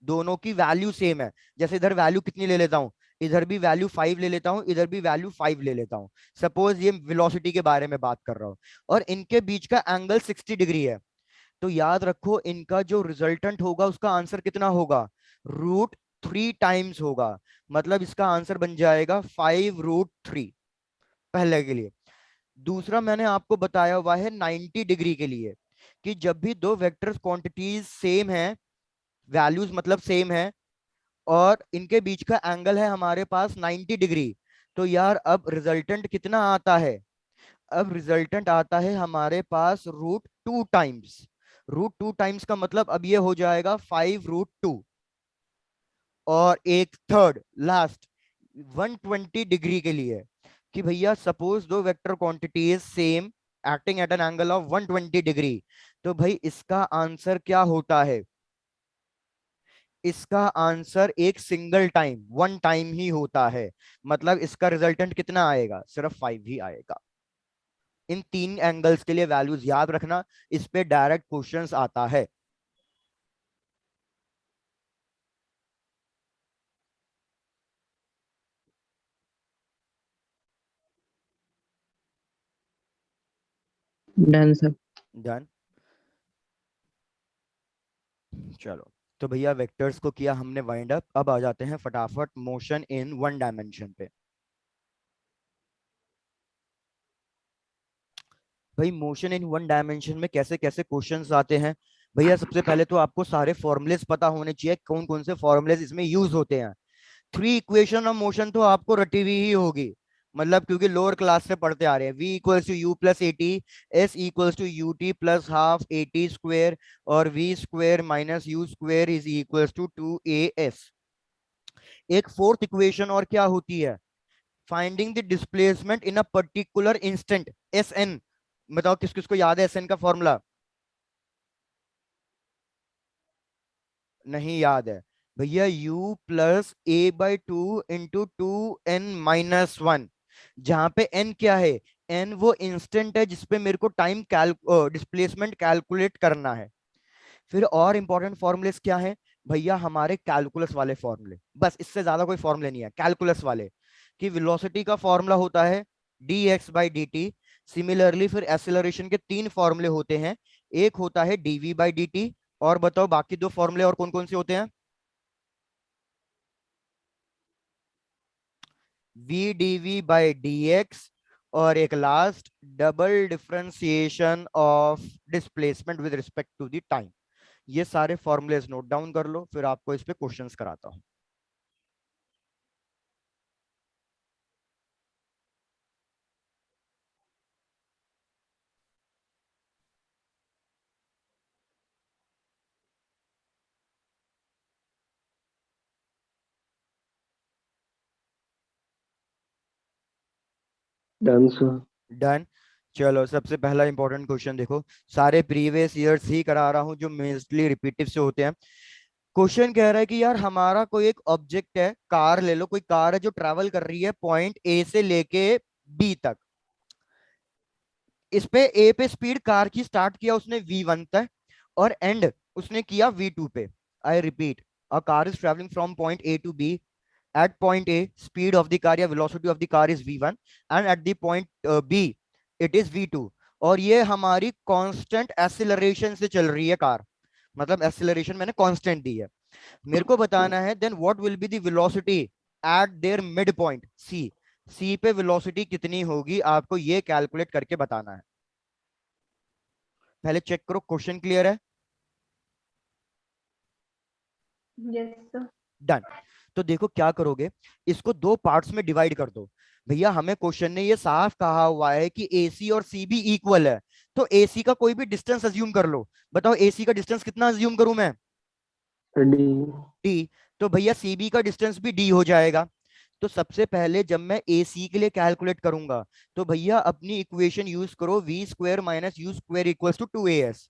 दोनों की वैल्यू सेम है। जैसे इधर वैल्यू कितनी ले लेता हूँ, इधर भी वैल्यू 5 ले लेता हूँ, इधर भी वैल्यू 5 ले लेता हूँ। सपोज ये वेलोसिटी के बारे में बात कर रहा हूँ, और इनके बीच का एंगल 60 डिग्री है। तो याद रखो इनका जो रिजल्टेंट होगा उसका आंसर कितना होगा, √3 टाइम्स होगा। मतलब इसका आंसर बन जाएगा 5√3 पहले के लिए। दूसरा मैंने आपको बताया हुआ है 90 डिग्री के लिए, कि जब भी दो वेक्टर्स क्वांटिटीज सेम है, वैल्यूज मतलब सेम है, और इनके बीच का एंगल है हमारे पास 90 डिग्री, तो यार अब रिजल्टेंट कितना आता है, अब रिजल्टेंट आता है हमारे पास √2 टाइम्स। √2 टाइम्स का मतलब अब ये हो जाएगा 5√2। और एक थर्ड लास्ट 120 डिग्री के लिए, कि भैया सपोज दो vector quantity is same acting at an angle of 120 degree, तो भाई इसका आंसर क्या होता है, इसका आंसर एक सिंगल टाइम, वन टाइम ही होता है। मतलब इसका रिजल्टेंट कितना आएगा, सिर्फ 5 ही आएगा। इन तीन एंगल्स के लिए वैल्यूज याद रखना, इस पे डायरेक्ट क्वेश्चंस आता है। Done, sir. डन। चलो, तो भैया वेक्टर्स को किया हमने वाइंड अप, अब आ जाते हैं फटाफट मोशन इन वन डायमेंशन पे। भाई मोशन इन वन डायमेंशन में कैसे कैसे क्वेश्चंस आते हैं, भैया सबसे पहले तो आपको सारे फॉर्मुलेस पता होने चाहिए, कौन कौन से फॉर्मुलेस इसमें यूज होते हैं। 3 इक्वेशन ऑफ मोशन तो आपको रटी हुई ही होगी, मतलब क्योंकि लोअर क्लास से पढ़ते आ रहे हैं। v equals to U plus A T, S equals to U T plus half A T square, और v square minus U square is equals to 2as। एक फोर्थ इक्वेशन और क्या होती है, finding the displacement in a particular instant, S N. बताओ किस किस को याद है एस एन का फॉर्मूला, नहीं याद है भैया, u plus A by two into 2n-1, जहां पे n क्या है, n वो इंस्टेंट है जिसपे मेरे को टाइम डिस्प्लेसमेंट कैलकुलेट करना है। फिर और इंपॉर्टेंट फॉर्मूलेस क्या है भैया, हमारे कैलकुलस वाले फॉर्मूले, बस इससे ज्यादा कोई फॉर्मूले नहीं है, कैलकुलस वाले। कि वेलोसिटी का फॉर्मूला होता है dx/dt। सिमिलरली फिर एक्सेलरेशन के 3 फॉर्मूले होते हैं, एक होता है dv/dt, और बताओ बाकी 2 फॉर्मूले और कौन कौन से होते हैं, vdv/dx, और एक last double differentiation of displacement with respect to the time. ये सारे फॉर्मूलेस नोट डाउन कर लो, फिर आपको इस पे क्वेश्चंस कराता हूं। Done, sir. डन। चलो सबसे पहला इंपॉर्टेंट क्वेश्चन देखो, सारे प्रीवियस ईयर्स ही करा रहा हूं जो मोस्टली रिपीटिव से होते हैं। क्वेश्चन कह रहा है कि यार हमारा कोई एक ऑब्जेक्ट है, कार ले लो, कोई कार है जो ट्रैवल कर रही है पॉइंट ए से लेके बी तक। इस पे ए पे स्पीड कार की स्टार्ट किया उसने v1 तक, और एंड उसने किया v2 पे। I repeat, a car is travelling from point A to B, at point A speed of the car या velocity of the car is v1, and at the point B it is v2, और ये हमारी constant acceleration से चल रही है car, मतलब acceleration मैंने कांस्टेंट दी है। मेरे को बताना है then what will be the velocity at their mid point C, C पे वेलोसिटी कितनी होगी आपको ये कैलकुलेट करके बताना है। पहले चेक करो क्वेश्चन क्लियर है, Yes, sir. डन। तो देखो क्या करोगे, इसको 2 पार्ट्स में डिवाइड कर दो। भैया हमें क्वेश्चन ने ये साफ कहा हुआ है कि AC और CB इक्वल है, तो AC का कोई भी डिस्टेंस अज्यूम कर लो। बताओ AC का डिस्टेंस कितना अज्यूम करूं मैं, D. D। तो भैया CB का डिस्टेंस भी D हो जाएगा। तो सबसे पहले जब मैं AC के लिए कैलकुलेट करूंगा, तो भैया अपनी इक्वेशन यूज करो, v square minus U square equals to 2as।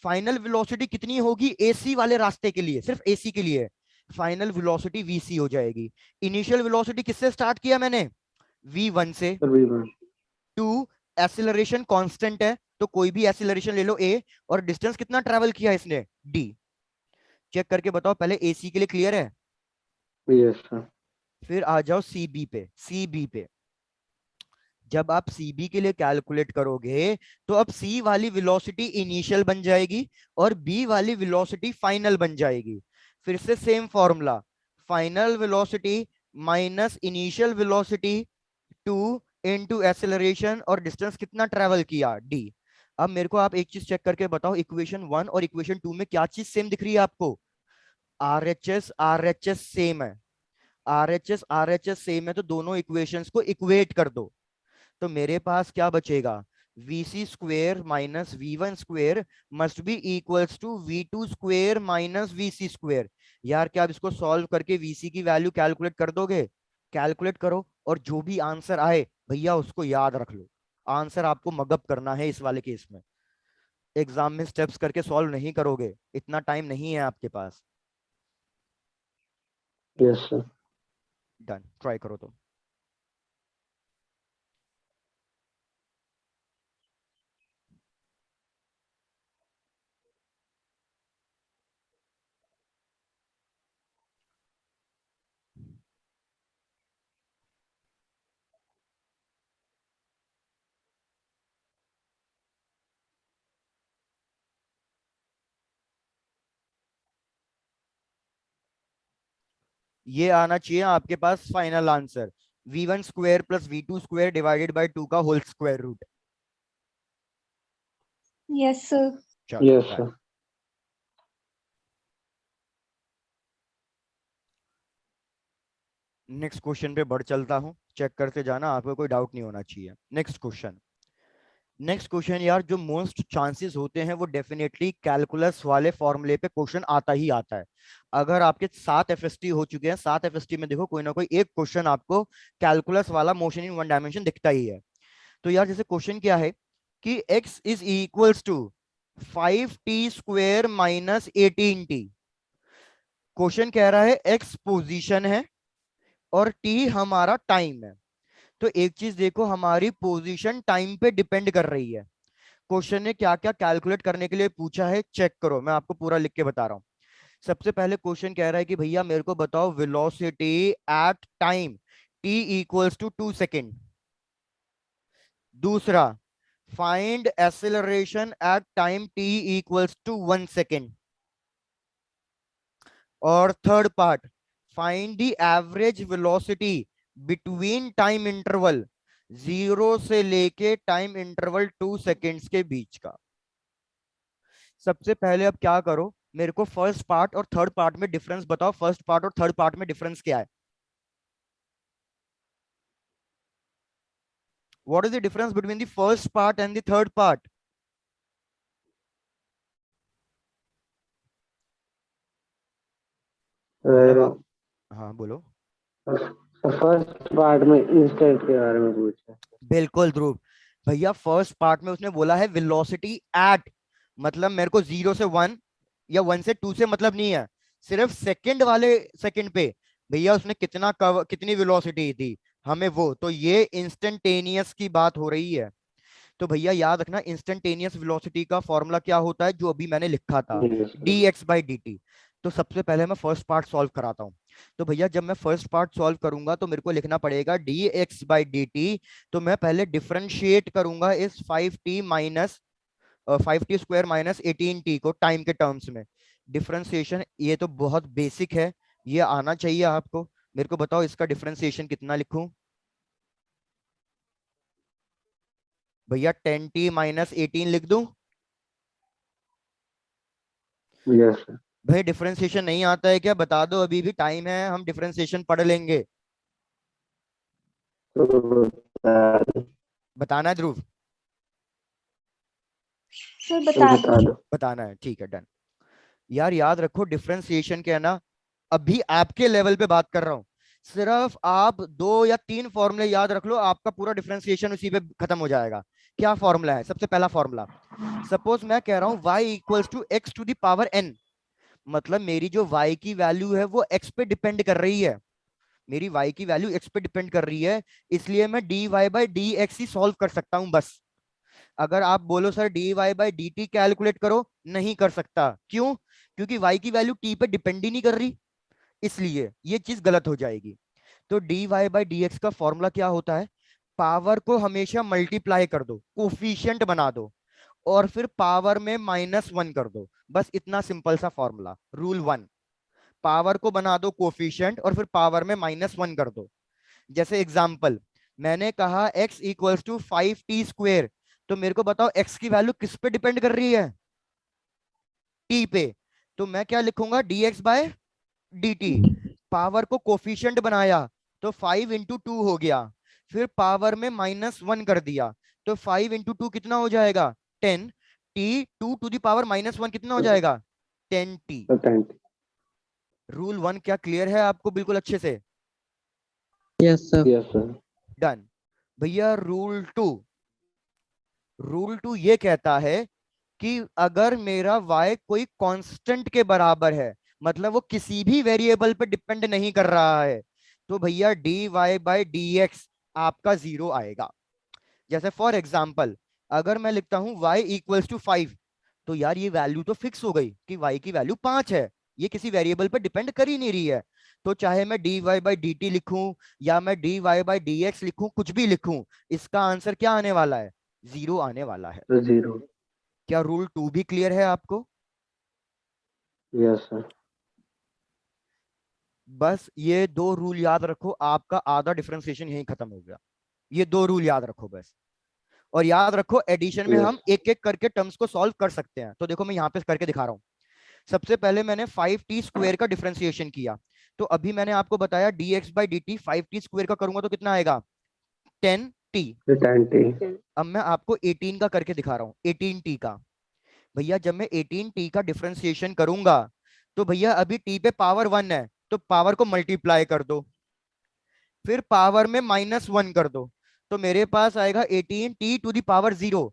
Final velocity कितनी होगी AC वाले रास्ते के लिए, सिर्फ AC के लिए, फाइनल वेलोसिटी vc हो जाएगी। इनिशियल वेलोसिटी किससे स्टार्ट किया मैंने, v1 से। V1. 2 एक्सीलरेशन कांस्टेंट है, तो कोई भी एक्सीलरेशन ले लो a, और डिस्टेंस कितना ट्रेवल किया इसने d। चेक करके बताओ पहले एसी के लिए क्लियर है, Yes, sir. फिर आ जाओ सीबी पे। सीबी पे जब आप सीबी के लिए कैलकुलेट करोगे तो अब सी वाली वेलोसिटी इनिशियल बन जाएगी और बी वाली वेलोसिटी फाइनल बन जाएगी। फिर से same formula, final velocity minus initial velocity 2 into acceleration और डिस्टेंस कितना ट्रेवल किया डी। अब मेरे को आप एक चीज चेक करके बताओ, इक्वेशन 1 और इक्वेशन 2 में क्या चीज सेम दिख रही है आपको? आरएचएस सेम है। आरएचएस सेम है तो दोनों इक्वेशंस को इक्वेट कर दो। तो मेरे पास क्या बचेगा? VC square minus V one square must be equals to V two square minus VC square. यार क्या आप इसको सॉल्व करके वीसी की वैल्यू कैलकुलेट कर दोगे? कैलकुलेट करो और जो भी आंसर आए भैया उसको याद रख लो। आंसर आपको मगअप करना है इस वाले केस में। एग्जाम में स्टेप्स करके सॉल्व नहीं करोगे, इतना टाइम नहीं है आपके पास। Yes, sir. डन, ट्राई करो तो। ये आना चाहिए आपके पास final answer, V one square plus V two square divided by 2 का whole square root. Yes, sir. चलो Yes, done। sir. Next question पे बढ़ चलता हूं, चेक करते जाना, आपको कोई डाउट नहीं होना चाहिए। Next question. नेक्स्ट क्वेश्चन यार जो मोस्ट चांसेस होते हैं वो डेफिनेटली कैलकुलस वाले फॉर्मूले पे क्वेश्चन आता ही आता है। अगर आपके 7 एफएसटी हो चुके हैं, 7 एफएसटी में देखो कोई ना कोई एक क्वेश्चन आपको कैलकुलस वाला मोशन इन वन डायमेंशन दिखता ही है। तो यार जैसे क्वेश्चन क्या है कि x is equals to 5t square minus 18t। Question कह रहा है x पोजीशन है और t हमारा टाइम है। तो एक चीज देखो, हमारी पोजीशन टाइम पे डिपेंड कर रही है। क्वेश्चन ने क्या क्या कैलकुलेट करने के लिए पूछा है चेक करो, मैं आपको पूरा लिख के बता रहा हूं। सबसे पहले क्वेश्चन कह रहा है कि भैया मेरे को बताओ velocity at time t equals to 2 second. दूसरा, find acceleration at time t equals to 1 second. और third part, find the average velocity between time interval 0 से लेके टाइम इंटरवल 2 सेकेंड्स के बीच का। सबसे पहले अब क्या करो, मेरे को फर्स्ट पार्ट और थर्ड पार्ट में डिफरेंस बताओ। फर्स्ट पार्ट और थर्ड पार्ट में डिफरेंस क्या है? What is the difference between the first part and the third part? हाँ बोलो। फर्स्ट पार्ट में इंस्टेंट के बारे में पूछा। बिल्कुल ध्रुव भैया, फर्स्ट पार्ट में उसने बोला है वेलोसिटी एट, मतलब मेरे को 0 से 1 या 1 से 2 से मतलब नहीं है, सिर्फ सेकंड वाले सेकंड पे भैया उसने कितनी वेलोसिटी थी हमें वो, तो ये इंस्टेंटेनियस की बात हो रही है। तो भैया याद रखना इंस्टेंटेनियस वेलोसिटी का फॉर्मूला क्या होता है, जो अभी मैंने लिखा था, dx/dt। तो सबसे पहले मैं फर्स्ट पार्ट सॉल्व कराता हूं। तो भैया जब मैं फर्स्ट पार्ट सॉल्व करूंगा तो मेरे को लिखना पड़ेगा dx/dt। तो मैं पहले डिफरेंशिएट करूंगा इस 5t स्क्वायर माइनस 18t को टाइम के टर्म्स में। डिफरेंशिएशन ये तो बहुत बेसिक है, ये आना चाहिए आपको। मेरे को बताओ इसका डिफरेंशिएशन कितना लिखूं? भैया 10t माइनस 18 लिख दूं? Yes sir. भाई डिफरेंशिएशन नहीं आता है क्या? बता दो, अभी भी टाइम है, हम डिफरेंशिएशन पढ़ लेंगे। तो बताना है ध्रुव? सर बता बता दो। दो। बताना है, ठीक है डन। यार याद रखो डिफरेंशिएशन क्या है ना, अभी आपके लेवल पे बात कर रहा हूं। सिर्फ आप 2 या 3 फॉर्मूले याद रख लो, आपका पूरा डिफरेंशिएशन उसी पे खत्म हो जाएगा। क्या फॉर्मूला है? सबसे पहला फॉर्मूला, सपोज मैं कह रहा हूं y equals to X to the power n, मतलब मेरी जो y की वैल्यू है वो x पे डिपेंड कर रही है। मेरी y की वैल्यू x पे डिपेंड कर रही है, इसलिए मैं dy by dx he solve कर सकता हूं बस। अगर आप बोलो sir dy by dt calculate करो, नहीं कर सकता। क्यों? क्योंकि y की वैल्यू t पे डिपेंड ही नहीं कर रही, इसलिए ये चीज गलत हो जाएगी। तो dy बाई dx का फॉर्मूला क्या होता है, पावर को हमेशा मल्टीप्लाई कर दो, कोफिशिएंट बना दो, और फिर पावर में -1 कर दो। बस इतना सिंपल सा फॉर्मूला, रूल 1। पावर को बना दो कोफिशिएंट और फिर पावर में -1 कर दो। जैसे एग्जाम्पल, मैंने कहा x इक्वल्स टू 5t², तो मेरे को बताओ x की वैल्यू किस पे डिपेंड कर रही है, t पे। तो मैं क्या लिखूंगा, dx बाय dt। पावर को कोफिशिएंट बनाया तो 5 इंटू 2 हो गया, फिर पावर में -1 कर दिया, तो 5 इंटू 2 कितना हो जाएगा, 10 t, 2 टू दी पावर -1 कितना हो जाएगा, 10t। रूल 1 क्या क्लियर है आपको बिल्कुल अच्छे से? Yes, sir. Yes sir. Done. भैया रूल टू ये कहता है कि अगर मेरा y कोई कांस्टेंट के बराबर है, मतलब वो किसी भी वेरिएबल पे डिपेंड नहीं कर रहा है, तो भैया dy बाई dx आपका 0 आएगा। जैसे फॉर एग्जांपल, अगर मैं लिखता हूं y इक्वल्स टू 5, तो यार ये वैल्यू तो फिक्स हो गई कि y की वैल्यू 5 है, ये किसी वेरिएबल पे डिपेंड कर ही नहीं रही है। तो चाहे मैं dy बाई dt लिखूं या मैं dy बाई dx लिखूं, कुछ भी लिखूं, इसका आंसर क्या आने वाला है, 0 आने वाला है। 0। क्या रूल 2 भी क्लियर है आपको? Yes sir. बस ये 2 रूल याद रखो, आपका आधा डिफरेंशिएशन यहीं खत्म हो गया। ये 2 रूल याद रखो बस। और याद रखो एडिशन में हम एक एक करके टर्म्स को सॉल्व कर सकते हैं। तो देखो मैं यहाँ पे करके दिखा रहा हूँ। सबसे पहले मैंने 5t² का डिफरेंशिएशन किया, तो अभी मैंने आपको बताया dx बाई dt 5t² का करूंगा तो कितना आएगा, 10t। 10t। अब मैं आपको 18 का करके दिखा रहा हूँ, 18t का। भैया जब मैं 18t का डिफरेंशिएशन करूंगा, तो भैया अभी t पे पावर 1 है, तो पावर को मल्टीप्लाई कर दो, फिर पावर में -1 कर दो, तो मेरे पास आएगा 18t टू दी पावर 0।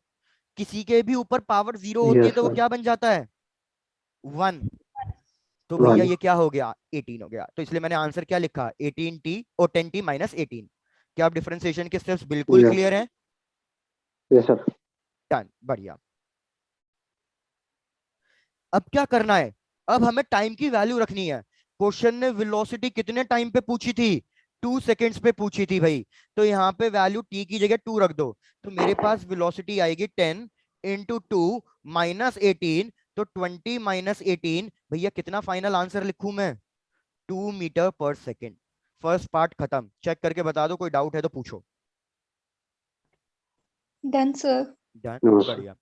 किसी के भी ऊपर पावर 0 होती है यस तो वो सर। क्या बन जाता है, 1। तो भैया 1। ये क्या हो गया, 18 हो गया। तो इसलिए मैंने आंसर क्या लिखा, 18t और 10t माइनस 18। क्या आप डिफरेंशिएशन के स्टेप्स बिल्कुल यस। क्लियर हैं? Yes sir. डन, बढ़िया। अब क्या करना है, अब हमें टाइम की वैल्यू रखनी है। क्वेश्चन ने वेलोसिटी कितने टाइम पे पूछी थी, 2 सेकेंड्स पे पूछी थी भाई। तो यहाँ पे वैल्यू t की जगह 2 रख दो, तो मेरे पास वेलोसिटी आएगी 10 इंटू 2 माइनस 18, तो 20 माइनस 18। भैया कितना फाइनल आंसर लिखूं मैं, 2 मीटर पर सेकेंड। फर्स्ट पार्ट खत्म, चेक करके बता दो, कोई डाउट है तो पूछो। Done sir. Done, no sir. बढ़िया।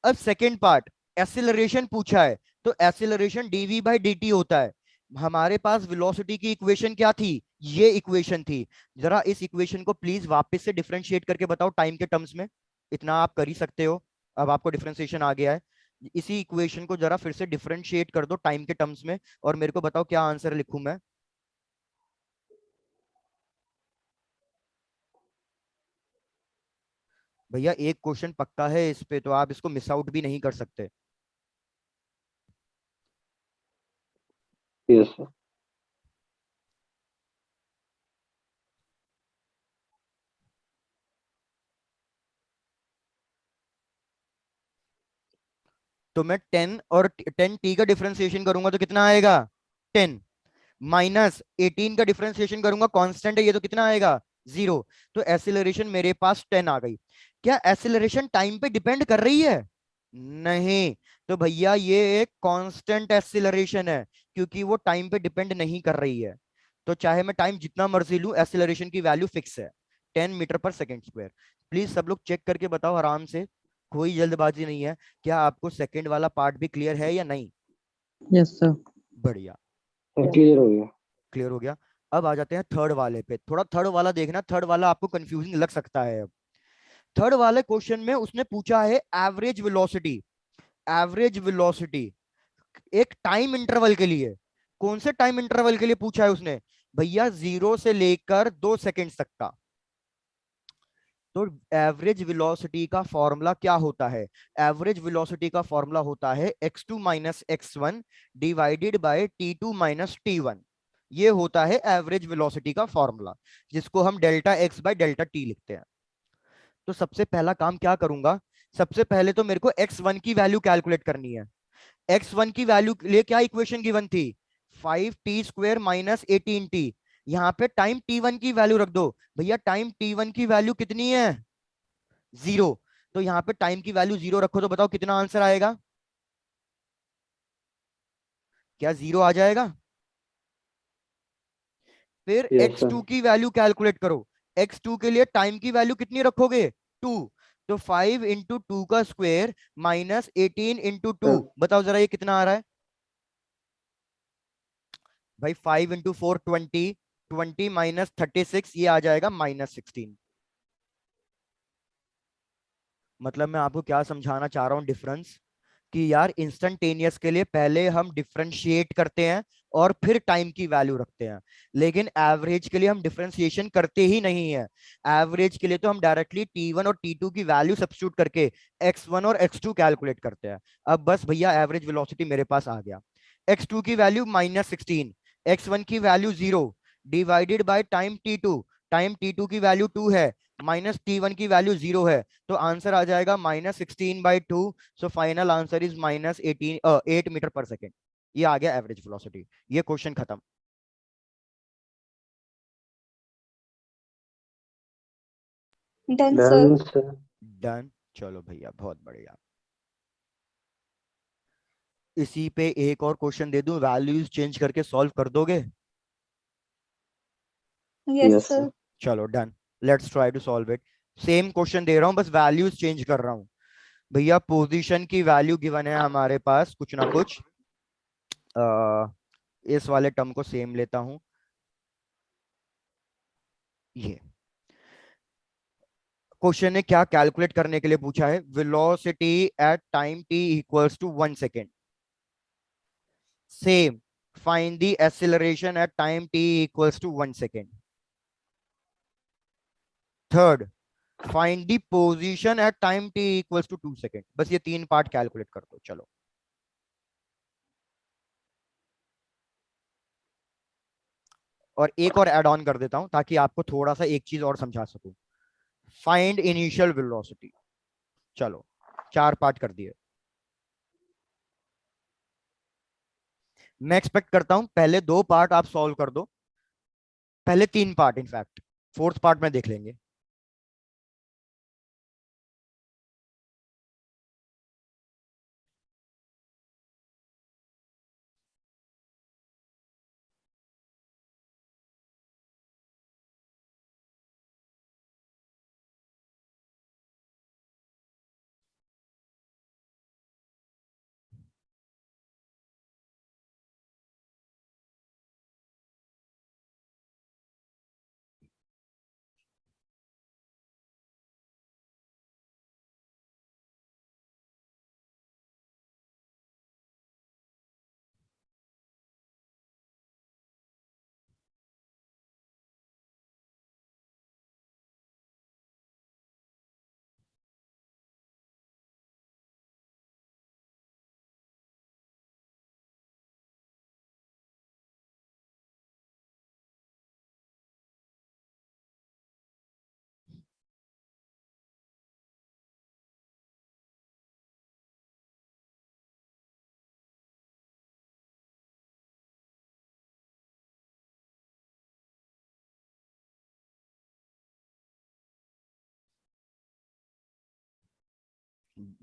अब सेकेंड पार्ट, एसिलरेशन पूछा है, तो एसिलरेशन dv बाई dt होता है। हमारे पास वेलोसिटी की इक्वेशन क्या थी, ये इक्वेशन थी। जरा इस इक्वेशन को प्लीज वापस से डिफरेंशिएट करके बताओ टाइम के टर्म्स में। इतना आप कर ही सकते हो, अब आपको डिफरेंशिएशन आ गया है। इसी इक्वेशन को जरा फिर से डिफरेंशिएट कर दो टाइम के टर्म्स में, और मेरे को बताओ क्या आंसर लिखूं मैं। भैया एक क्वेश्चन पक्का है इस पे, तो आप इसको मिस आउट भी नहीं कर सकते। Yes sir. तो मैं 10 और 10t का डिफरेंशिएशन करूंगा तो कितना आएगा, 10 माइनस 18 का डिफरेंशिएशन करूंगा, कांस्टेंट है ये, तो कितना आएगा, 0। तो एसिलरेशन मेरे पास 10 आ गई। क्या एसिलरेशन टाइम पे डिपेंड कर रही है, नहीं। तो भैया ये एक कांस्टेंट एसिलरेशन है, क्योंकि वो टाइम पे डिपेंड नहीं कर रही है। तो चाहे मैं टाइम जितना मर्जी लूं, एसिलरेशन की वैल्यू फिक्स है, 10 मीटर पर सेकेंड स्क्वायर। प्लीज सब लोग चेक करके बताओ आराम से, कोई जल्दबाजी नहीं है। क्या आपको सेकंड वाला पार्ट भी क्लियर है या नहीं? Yes, sir. बढ़िया, क्लियर हो गया। क्लियर हो गया। अब आ जाते हैं थर्ड वाले पे। थोड़ा थर्ड वाला देखना, थर्ड वाला आपको कंफ्यूजिंग लग सकता है। अब थर्ड वाले क्वेश्चन में उसने पूछा है एवरेज वेलोसिटी, एवरेज वेलोसिटी एक टाइम इंटरवल के लिए। कौन से टाइम इंटरवल के लिए पूछा है उसने, भैया 0 से लेकर 2 सेकेंड्स तक का। तो एवरेज वेलोसिटी का फॉर्मूला क्या होता है, एवरेज वेलोसिटी का फॉर्मूला होता है x2 minus x1 divided by t2 minus t1। ये होता है एवरेज वेलोसिटी का फॉर्मूला, जिसको हम delta x by delta t लिखते हैं। तो सबसे पहला काम क्या करूंगा, सबसे पहले तो मेरे को x1 की वैल्यू कैलकुलेट करनी है। x1 की वैल्यू के लिए क्या इक्वेशन गिवन थी, 5t² माइनस 18t। यहाँ पे टाइम t1 की वैल्यू रख दो। भैया टाइम t1 की वैल्यू कितनी है, 0। तो यहाँ पे टाइम की वैल्यू 0 रखो तो बताओ कितना आंसर आएगा, क्या 0 आ जाएगा। फिर यस x2 सर। की वैल्यू कैलकुलेट करो। x2 के लिए टाइम की वैल्यू कितनी रखोगे, 2। तो 5 इंटू टू का स्क्वायर माइनस 18 इंटू टू, बताओ जरा ये कितना आ रहा है भाई। 5 इंटू 4 20, 20 माइनस 36, ये आ जाएगा -16। मतलब मैं आपको क्या समझाना चाह रहा हूँ डिफरेंस, कि यार इंस्टेंटेनियस के लिए पहले हम डिफरेंशिएट करते हैं और फिर टाइम की वैल्यू रखते हैं, लेकिन एवरेज के लिए हम डिफरेंशिएशन करते ही नहीं है। एवरेज के लिए तो हम डायरेक्टली t1 और t2 की वैल्यू सब्स्टिट्यूट करके x1 और x2 कैलकुलेट करते हैं। अब बस भैया एवरेज वेलोसिटी मेरे पास आ गया, x2 की वैल्यू -16, x1 की value 0, divided by time t2। Time t2 की वैल्यू 2 है, माइनस t1 की वैल्यू 0 है, तो आंसर आ जाएगा -16/2। So final answer is -8 metre पर सेकेंड। ये आ गया एवरेज वेलोसिटी। ये क्वेश्चन खत्म। Done sir. Done sir. Done, चलो भैया बहुत बढ़िया। इसी पे एक और क्वेश्चन दे दूं, वैल्यूज चेंज करके सॉल्व कर दोगे। Yes yes sir. सर। चलो done, let's try to solve it. Same question दे रहा हूं, बस वैल्यूज चेंज कर रहा हूं। भैया पोजीशन की वैल्यू गिवन है हमारे पास कुछ ना कुछ, आ, इस वाले टर्म को सेम लेता हूं, ये क्वेश्चन ने क्या कैलकुलेट करने के लिए पूछा है, velocity at time t equals to 1 second. Same, find the acceleration at time t equals to 1 second. Third, find the position at time t equals to 2 second. बस ये तीन पार्ट कैलकुलेट कर दो। चलो और एक और ऐड ऑन कर देता हूं ताकि आपको थोड़ा सा एक चीज और समझा सकूं। Find initial velocity. चलो 4 पार्ट कर दिए। मैं एक्सपेक्ट करता हूं पहले 2 पार्ट आप सॉल्व कर दो, पहले 3 पार्ट इनफैक्ट, फोर्थ पार्ट में देख लेंगे।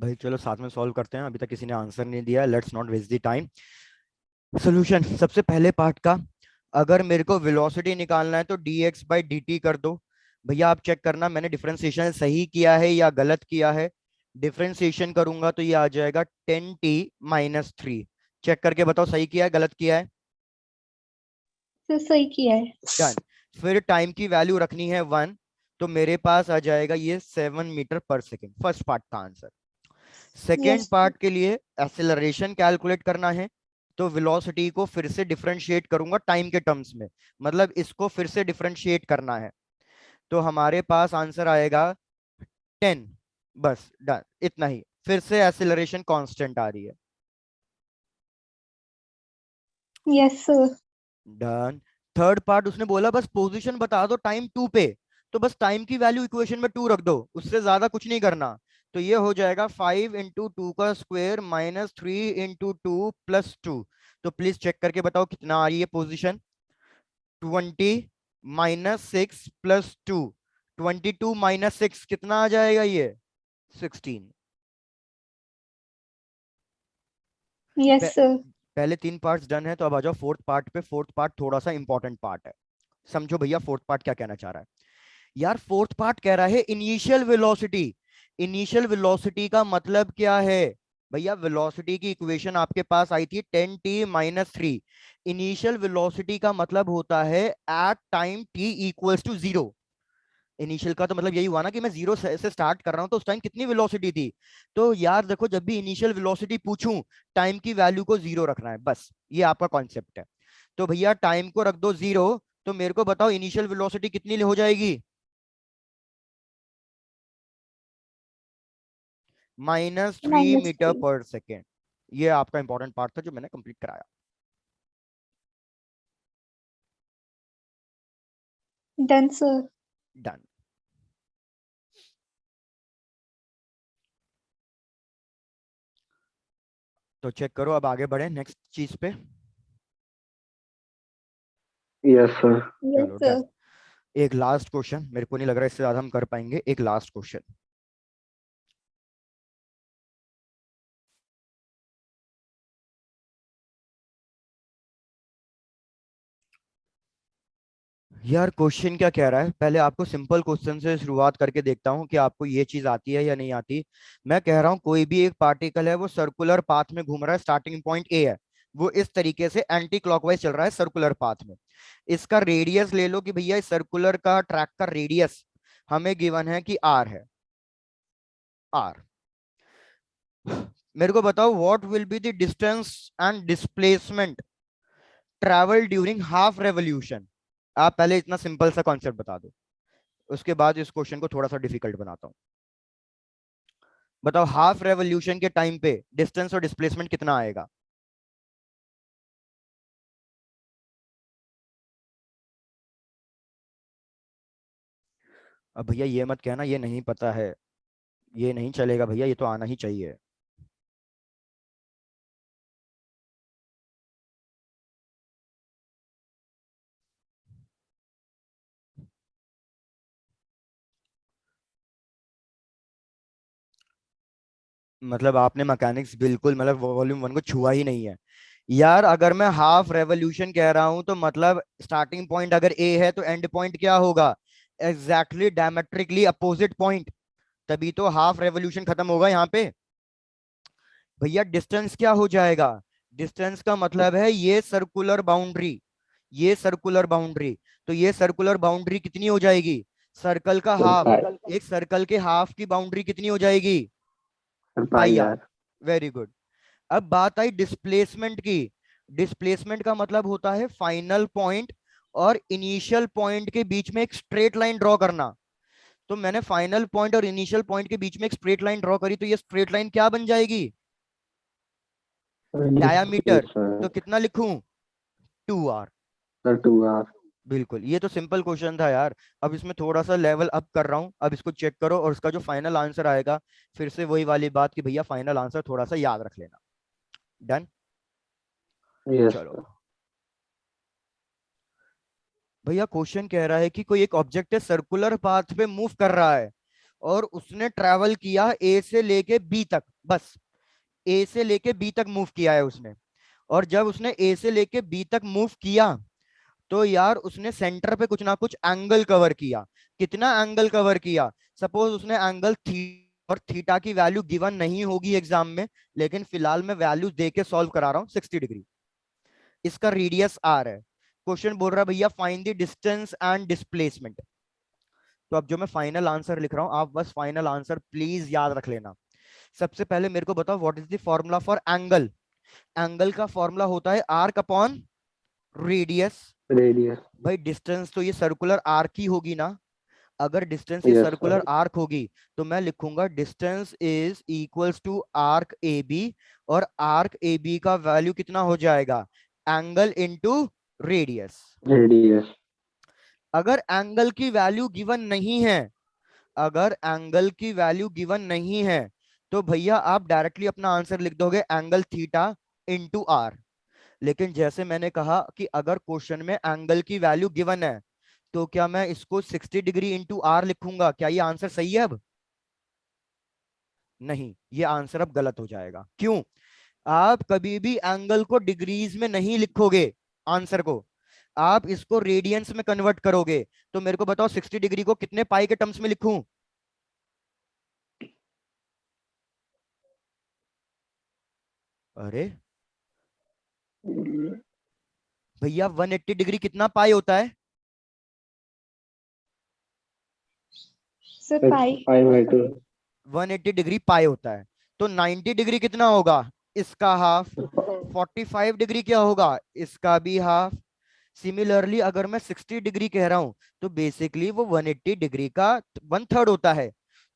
भाई चलो साथ में सॉल्व करते हैं, अभी तक किसी ने आंसर नहीं दिया, let's not waste the time. Solution सबसे पहले पार्ट का, अगर मेरे को वेलोसिटी निकालना है तो dx/dt कर दो। भैया आप चेक करना मैंने डिफरेंशिएशन सही किया है या गलत किया है। डिफरेंशिएशन करूंगा तो ये आ जाएगा 10t-3। चेक करके बताओ सही किया है गलत किया है। सर सही किया है। डन। फिर टाइम की वैल्यू रखनी है 1, तो मेरे पास आ जाएगा ये 7 मीटर पर सेकेंड, फर्स्ट पार्ट का आंसर। सेकेंड यस पार्ट के लिए एक्सेलरेशन कैलकुलेट करना है, तो वेलोसिटी को फिर से डिफरेंशिएट करूंगा टाइम के टर्म्स में, मतलब इसको फिर से डिफरेंशिएट करना है। तो हमारे पास आंसर आएगा 10। बस डन, इतना ही। फिर से एक्सेलरेशन कांस्टेंट आ रही है। Yes sir. Done. Third part उसने बोला बस पोजीशन बता दो टाइम 2 पे, तो बस टाइम की वैल्यू इक्वेशन में 2 रख दो, उससे ज्यादा कुछ नहीं करना। तो ये हो जाएगा 5 इंटू 2 का स्क्वायर माइनस 3 इंटू 2 प्लस 2। तो प्लीज चेक करके बताओ कितना आ रही है पोजीशन। 20 माइनस 6 प्लस 2, 22 माइनस 6 कितना आ जाएगा ये 16। Yes sir. पहले 3 पार्ट्स डन है, तो अब आ जाओ फोर्थ पार्ट पे। फोर्थ पार्ट थोड़ा सा इंपॉर्टेंट पार्ट है, समझो भैया फोर्थ पार्ट क्या कहना चाह रहा है। यार फोर्थ पार्ट कह रहा है इनिशियल वेलोसिटी। इनिशियल वेलोसिटी का मतलब क्या है भैया? वेलोसिटी की इक्वेशन आपके पास आई थी 10t-3। इनिशियल वेलोसिटी का मतलब होता है at time t equals to 0। Initial का तो मतलब यही हुआ ना कि मैं 0 से स्टार्ट कर रहा हूं, तो उस टाइम कितनी वेलोसिटी थी। तो यार देखो, जब भी इनिशियल वेलोसिटी पूछूं, टाइम की वैल्यू को 0 रखना है, बस ये आपका कॉन्सेप्ट है। तो भैया टाइम को रख दो 0, तो मेरे को बताओ इनिशियल वेलोसिटी कितनी हो जाएगी? -3 मीटर -3। पर सेकेंड। ये आपका इंपॉर्टेंट पार्ट था जो मैंने कंप्लीट कराया। Done sir. डन। तो चेक करो, अब आगे बढ़े नेक्स्ट चीज पे। Yes sir. चलो यस डन। सर। एक लास्ट क्वेश्चन, मेरे को नहीं लग रहा इससे ज्यादा हम कर पाएंगे। एक लास्ट क्वेश्चन। यार क्वेश्चन क्या कह रहा है, पहले आपको सिंपल क्वेश्चन से शुरुआत करके देखता हूं कि आपको ये चीज आती है या नहीं आती। मैं कह रहा हूं कोई भी एक पार्टिकल है, वो सर्कुलर पाथ में घूम रहा है, स्टार्टिंग पॉइंट ए है, वो इस तरीके से एंटी क्लॉकवाइज चल रहा है सर्कुलर पाथ में। इसका रेडियस ले लो कि भैया इस सर्कुलर का ट्रैक का रेडियस हमें गिवन है कि आर है, आर। मेरे को बताओ what will be the distance and displacement travel during half revolution. आप पहले इतना सिंपल सा कॉन्सेप्ट बता दो, उसके बाद इस क्वेश्चन को थोड़ा सा डिफिकल्ट बनाता हूं। बताओ हाफ रेवोल्यूशन के टाइम पे डिस्टेंस और डिस्प्लेसमेंट कितना आएगा? अब भैया ये मत कहना ये नहीं पता है, ये नहीं चलेगा भैया, ये तो आना ही चाहिए। मतलब आपने मैकेनिक्स बिल्कुल मतलब वॉल्यूम 1 को छुआ ही नहीं है। यार अगर मैं हाफ रेवोल्यूशन कह रहा हूं, तो मतलब स्टार्टिंग पॉइंट अगर ए है, तो एंड पॉइंट क्या होगा? Exactly diametrically opposite point. तभी तो हाफ रेवोल्यूशन खत्म होगा यहाँ पे। भैया डिस्टेंस क्या हो जाएगा? डिस्टेंस का मतलब है ये सर्कुलर बाउंड्री, ये सर्कुलर बाउंड्री। तो ये सर्कुलर बाउंड्री कितनी हो जाएगी? सर्कल का सर हाफ। पाई। एक सर्कल के हाफ की बाउंड्री कितनी हो जाएगी? Sir pi pi R. यार। Very good. अब बात आई डिस्प्लेसमेंट की। डिस्प्लेसमेंट का मतलब होता है फाइनल पॉइंट और इनिशियल पॉइंट के बीच में एक स्ट्रेट लाइन ड्रॉ करना। तो मैंने फाइनल पॉइंट और इनिशियल पॉइंट के बीच में एक स्ट्रेट लाइन ड्रॉ करी, तो ये स्ट्रेट लाइन क्या बन जाएगी? डायामीटर। तो सर कितना लिखूं? 2r। 2 आवर। बिल्कुल, ये तो सिंपल क्वेश्चन था यार। अब इसमें थोड़ा सा लेवल अप कर रहा हूं, अब इसको चेक करो और उसका जो फाइनल आंसर आएगा, फिर से वही वाली बात कि भैया फाइनल आंसर थोड़ा सा याद रख लेना। डन। यस चलो सर। भैया क्वेश्चन कह रहा है कि कोई एक ऑब्जेक्ट है, सर्कुलर पाथ पे मूव कर रहा है, और उसने ट्रैवल किया ए से लेके बी तक, बस ए से लेके बी तक मूव किया है उसने। और जब उसने ए से लेके बी तक मूव किया, तो यार उसने सेंटर पे कुछ ना कुछ एंगल कवर किया। कितना एंगल कवर किया? सपोज उसने एंगल थी, और थीटा की वैल्यू गिवन नहीं होगी एग्जाम में, लेकिन फिलहाल मैं वैल्यू दे के सॉल्व करा रहा हूं, 60 डिग्री। इसका रेडियस आर है। क्वेश्चन बोल रहा है भैया find the distance and displacement. तो अब जो मैं फाइनल आंसर लिख रहा हूं, आप बस फाइनल आंसर प्लीज याद रख लेना। सबसे पहले मेरे को बताओ what is the formula for angle. Angle का फॉर्मूला होता है आर्क अपॉन रेडियस। रेडियस। भाई डिस्टेंस तो ये सर्कुलर आर्क ही होगी ना। अगर डिस्टेंस ये यस सर्कुलर सर। आर्क होगी, तो मैं लिखूंगा distance is equals to arc A B. और आर्क ए बी का वैल्यू कितना हो जाएगा? Angle into radius. रेडियस। अगर एंगल की वैल्यू गिवन नहीं है, अगर एंगल की वैल्यू गिवन नहीं है तो भैया आप डायरेक्टली अपना आंसर लिख दोगे एंगल थीटा इंटू आर। लेकिन जैसे मैंने कहा कि अगर क्वेश्चन में एंगल की वैल्यू गिवन है तो क्या मैं इसको 60 डिग्री इंटू आर लिखूंगा? क्या ये आंसर सही है? अब नहीं, ये आंसर अब गलत हो जाएगा। क्यों? आप कभी भी एंगल को डिग्रीज में नहीं लिखोगे, आंसर को आप इसको रेडियंस में कन्वर्ट करोगे। तो मेरे को बताओ 60 डिग्री को कितने पाई के टर्म्स में लिखूं? अरे भैया 180 डिग्री कितना पाई होता है? सर पाई। 5/2. 180 डिग्री पाई होता है। तो 90 डिग्री कितना होगा? इसका हाफ। 45 डिग्री क्या होगा? इसका भी हाफ। सिमिलरली अगर मैं 60 डिग्री कह रहा हूं तो बेसिकली वो 180 डिग्री का 1/3 होता है।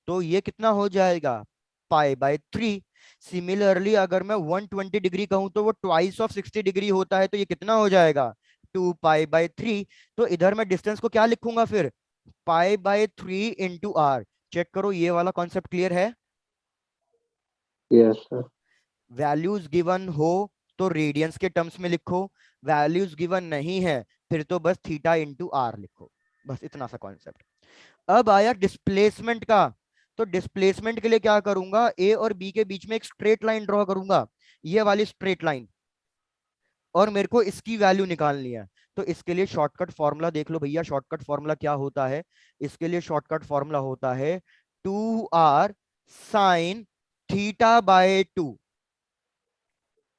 तो ये कितना हो जाएगा? पाई/3। सिमिलरली अगर मैं 120 डिग्री कहूं तो वो ट्वाइस ऑफ 60 डिग्री होता है। तो ये कितना हो जाएगा? 2 पाई/3। तो इधर मैं डिस्टेंस को क्या लिखूंगा फिर? पाई/3 इंटू आर। चेक करो ये वाला कॉन्सेप्ट क्लियर है? Yes, sir. वैल्यूज गिवन हो तो रेडियंस के टर्म्स में लिखो, वैल्यूज गिवन नहीं है फिर तो बस थीटा इंटू आर लिखो। बस इतना सा कॉन्सेप्ट। अब आया डिस्प्लेसमेंट का। तो डिस्प्लेसमेंट के लिए क्या करूंगा? ए और बी के बीच में एक स्ट्रेट लाइन ड्रॉ करूंगा, ये वाली स्ट्रेट लाइन, और मेरे को इसकी वैल्यू निकालनी है। तो इसके लिए शॉर्टकट फॉर्मूला देख लो भैया। शॉर्टकट फॉर्मूला क्या होता है? इसके लिए शॉर्टकट फॉर्मूला होता है 2r साइन θ/2।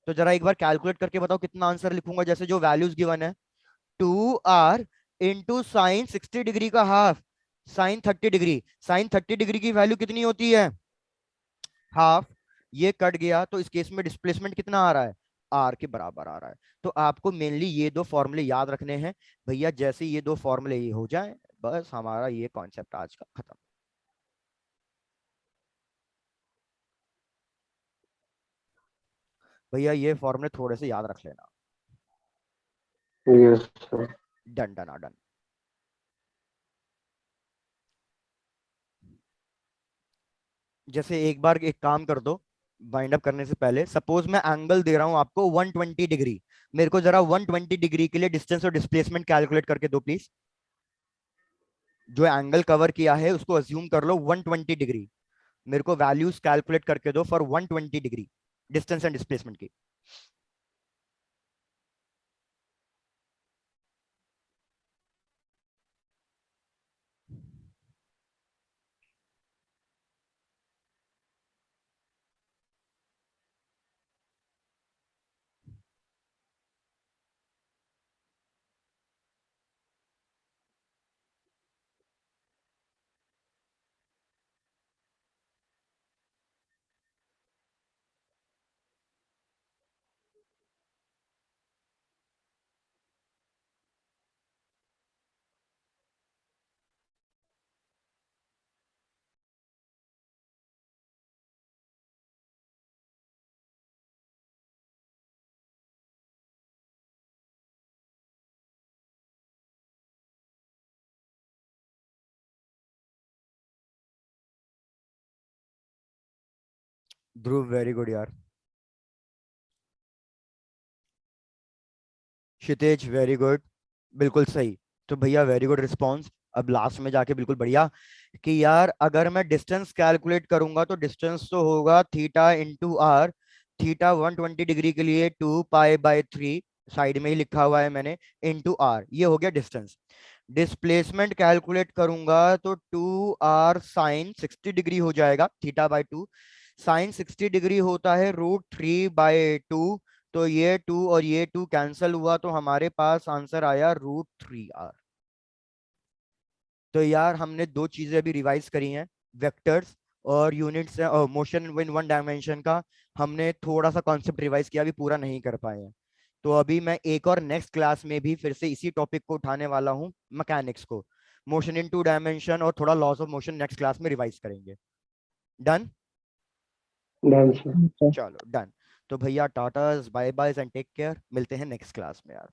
तो जरा एक बार कैलकुलेट करके बताओ कितना आंसर लिखूंगा। जैसे जो वैल्यूज गिवन है, 2r इंटू साइन 60 डिग्री का half sine 30 degree. Sine 30 degree की वैल्यू कितनी होती है? हाफ। ये कट गया तो इस केस में डिस्प्लेसमेंट कितना आ रहा है? आर के बराबर आ रहा है। तो आपको मेनली ये दो फॉर्मूले याद रखने हैं भैया। जैसे ये दो फॉर्मूले ये हो जाए बस हमारा ये कॉन्सेप्ट आज का खत्म। भैया ये फॉर्मूले थोड़े से याद रख लेना। Yes, sir. Done done done. जैसे एक बार एक काम कर दो वाइंड अप करने से पहले। सपोज मैं एंगल दे रहा हूं आपको 120 डिग्री। मेरे को जरा 120 डिग्री के लिए डिस्टेंस और डिस्प्लेसमेंट कैलकुलेट करके दो प्लीज। जो एंगल कवर किया है उसको अज्यूम कर लो 120 डिग्री। मेरे को वैल्यूज कैलकुलेट करके दो for 120 degree distance and displacement की। ध्रुव वेरी गुड यार। क्षितेज वेरी गुड, बिल्कुल सही। तो भैया वेरी गुड रिस्पॉन्स। अब लास्ट में जाके बिल्कुल बढ़िया कि यार अगर मैं डिस्टेंस कैलकुलेट करूंगा तो डिस्टेंस तो होगा theta into R. Theta 120 degree के लिए 2 पाई/3 साइड में ही लिखा हुआ है मैंने, इंटू आर। ये हो गया डिस्टेंस। डिस्प्लेसमेंट कैलकुलेट करूंगा तो 2r साइन 60 डिग्री हो जाएगा θ/2। साइन 60 डिग्री होता है √3/2। तो ये 2 और ये 2 कैंसल हुआ तो हमारे पास आंसर आया √3r। तो यार हमने दो चीजें अभी रिवाइज करी हैं, वेक्टर्स और यूनिट्स और मोशन इन वन डायमेंशन का। हमने थोड़ा सा कॉन्सेप्ट रिवाइज किया, अभी पूरा नहीं कर पाए हैं। तो अभी मैं एक और नेक्स्ट क्लास में भी फिर से इसी टॉपिक को उठाने वाला हूँ, मैकेनिक्स को, मोशन इन 2 डायमेंशन और थोड़ा laws of motion next class में रिवाइज करेंगे। Done? Done, sir. Yes, sir. चलो डन। तो भैया tata bye bye and take care. मिलते हैं नेक्स्ट क्लास में यार।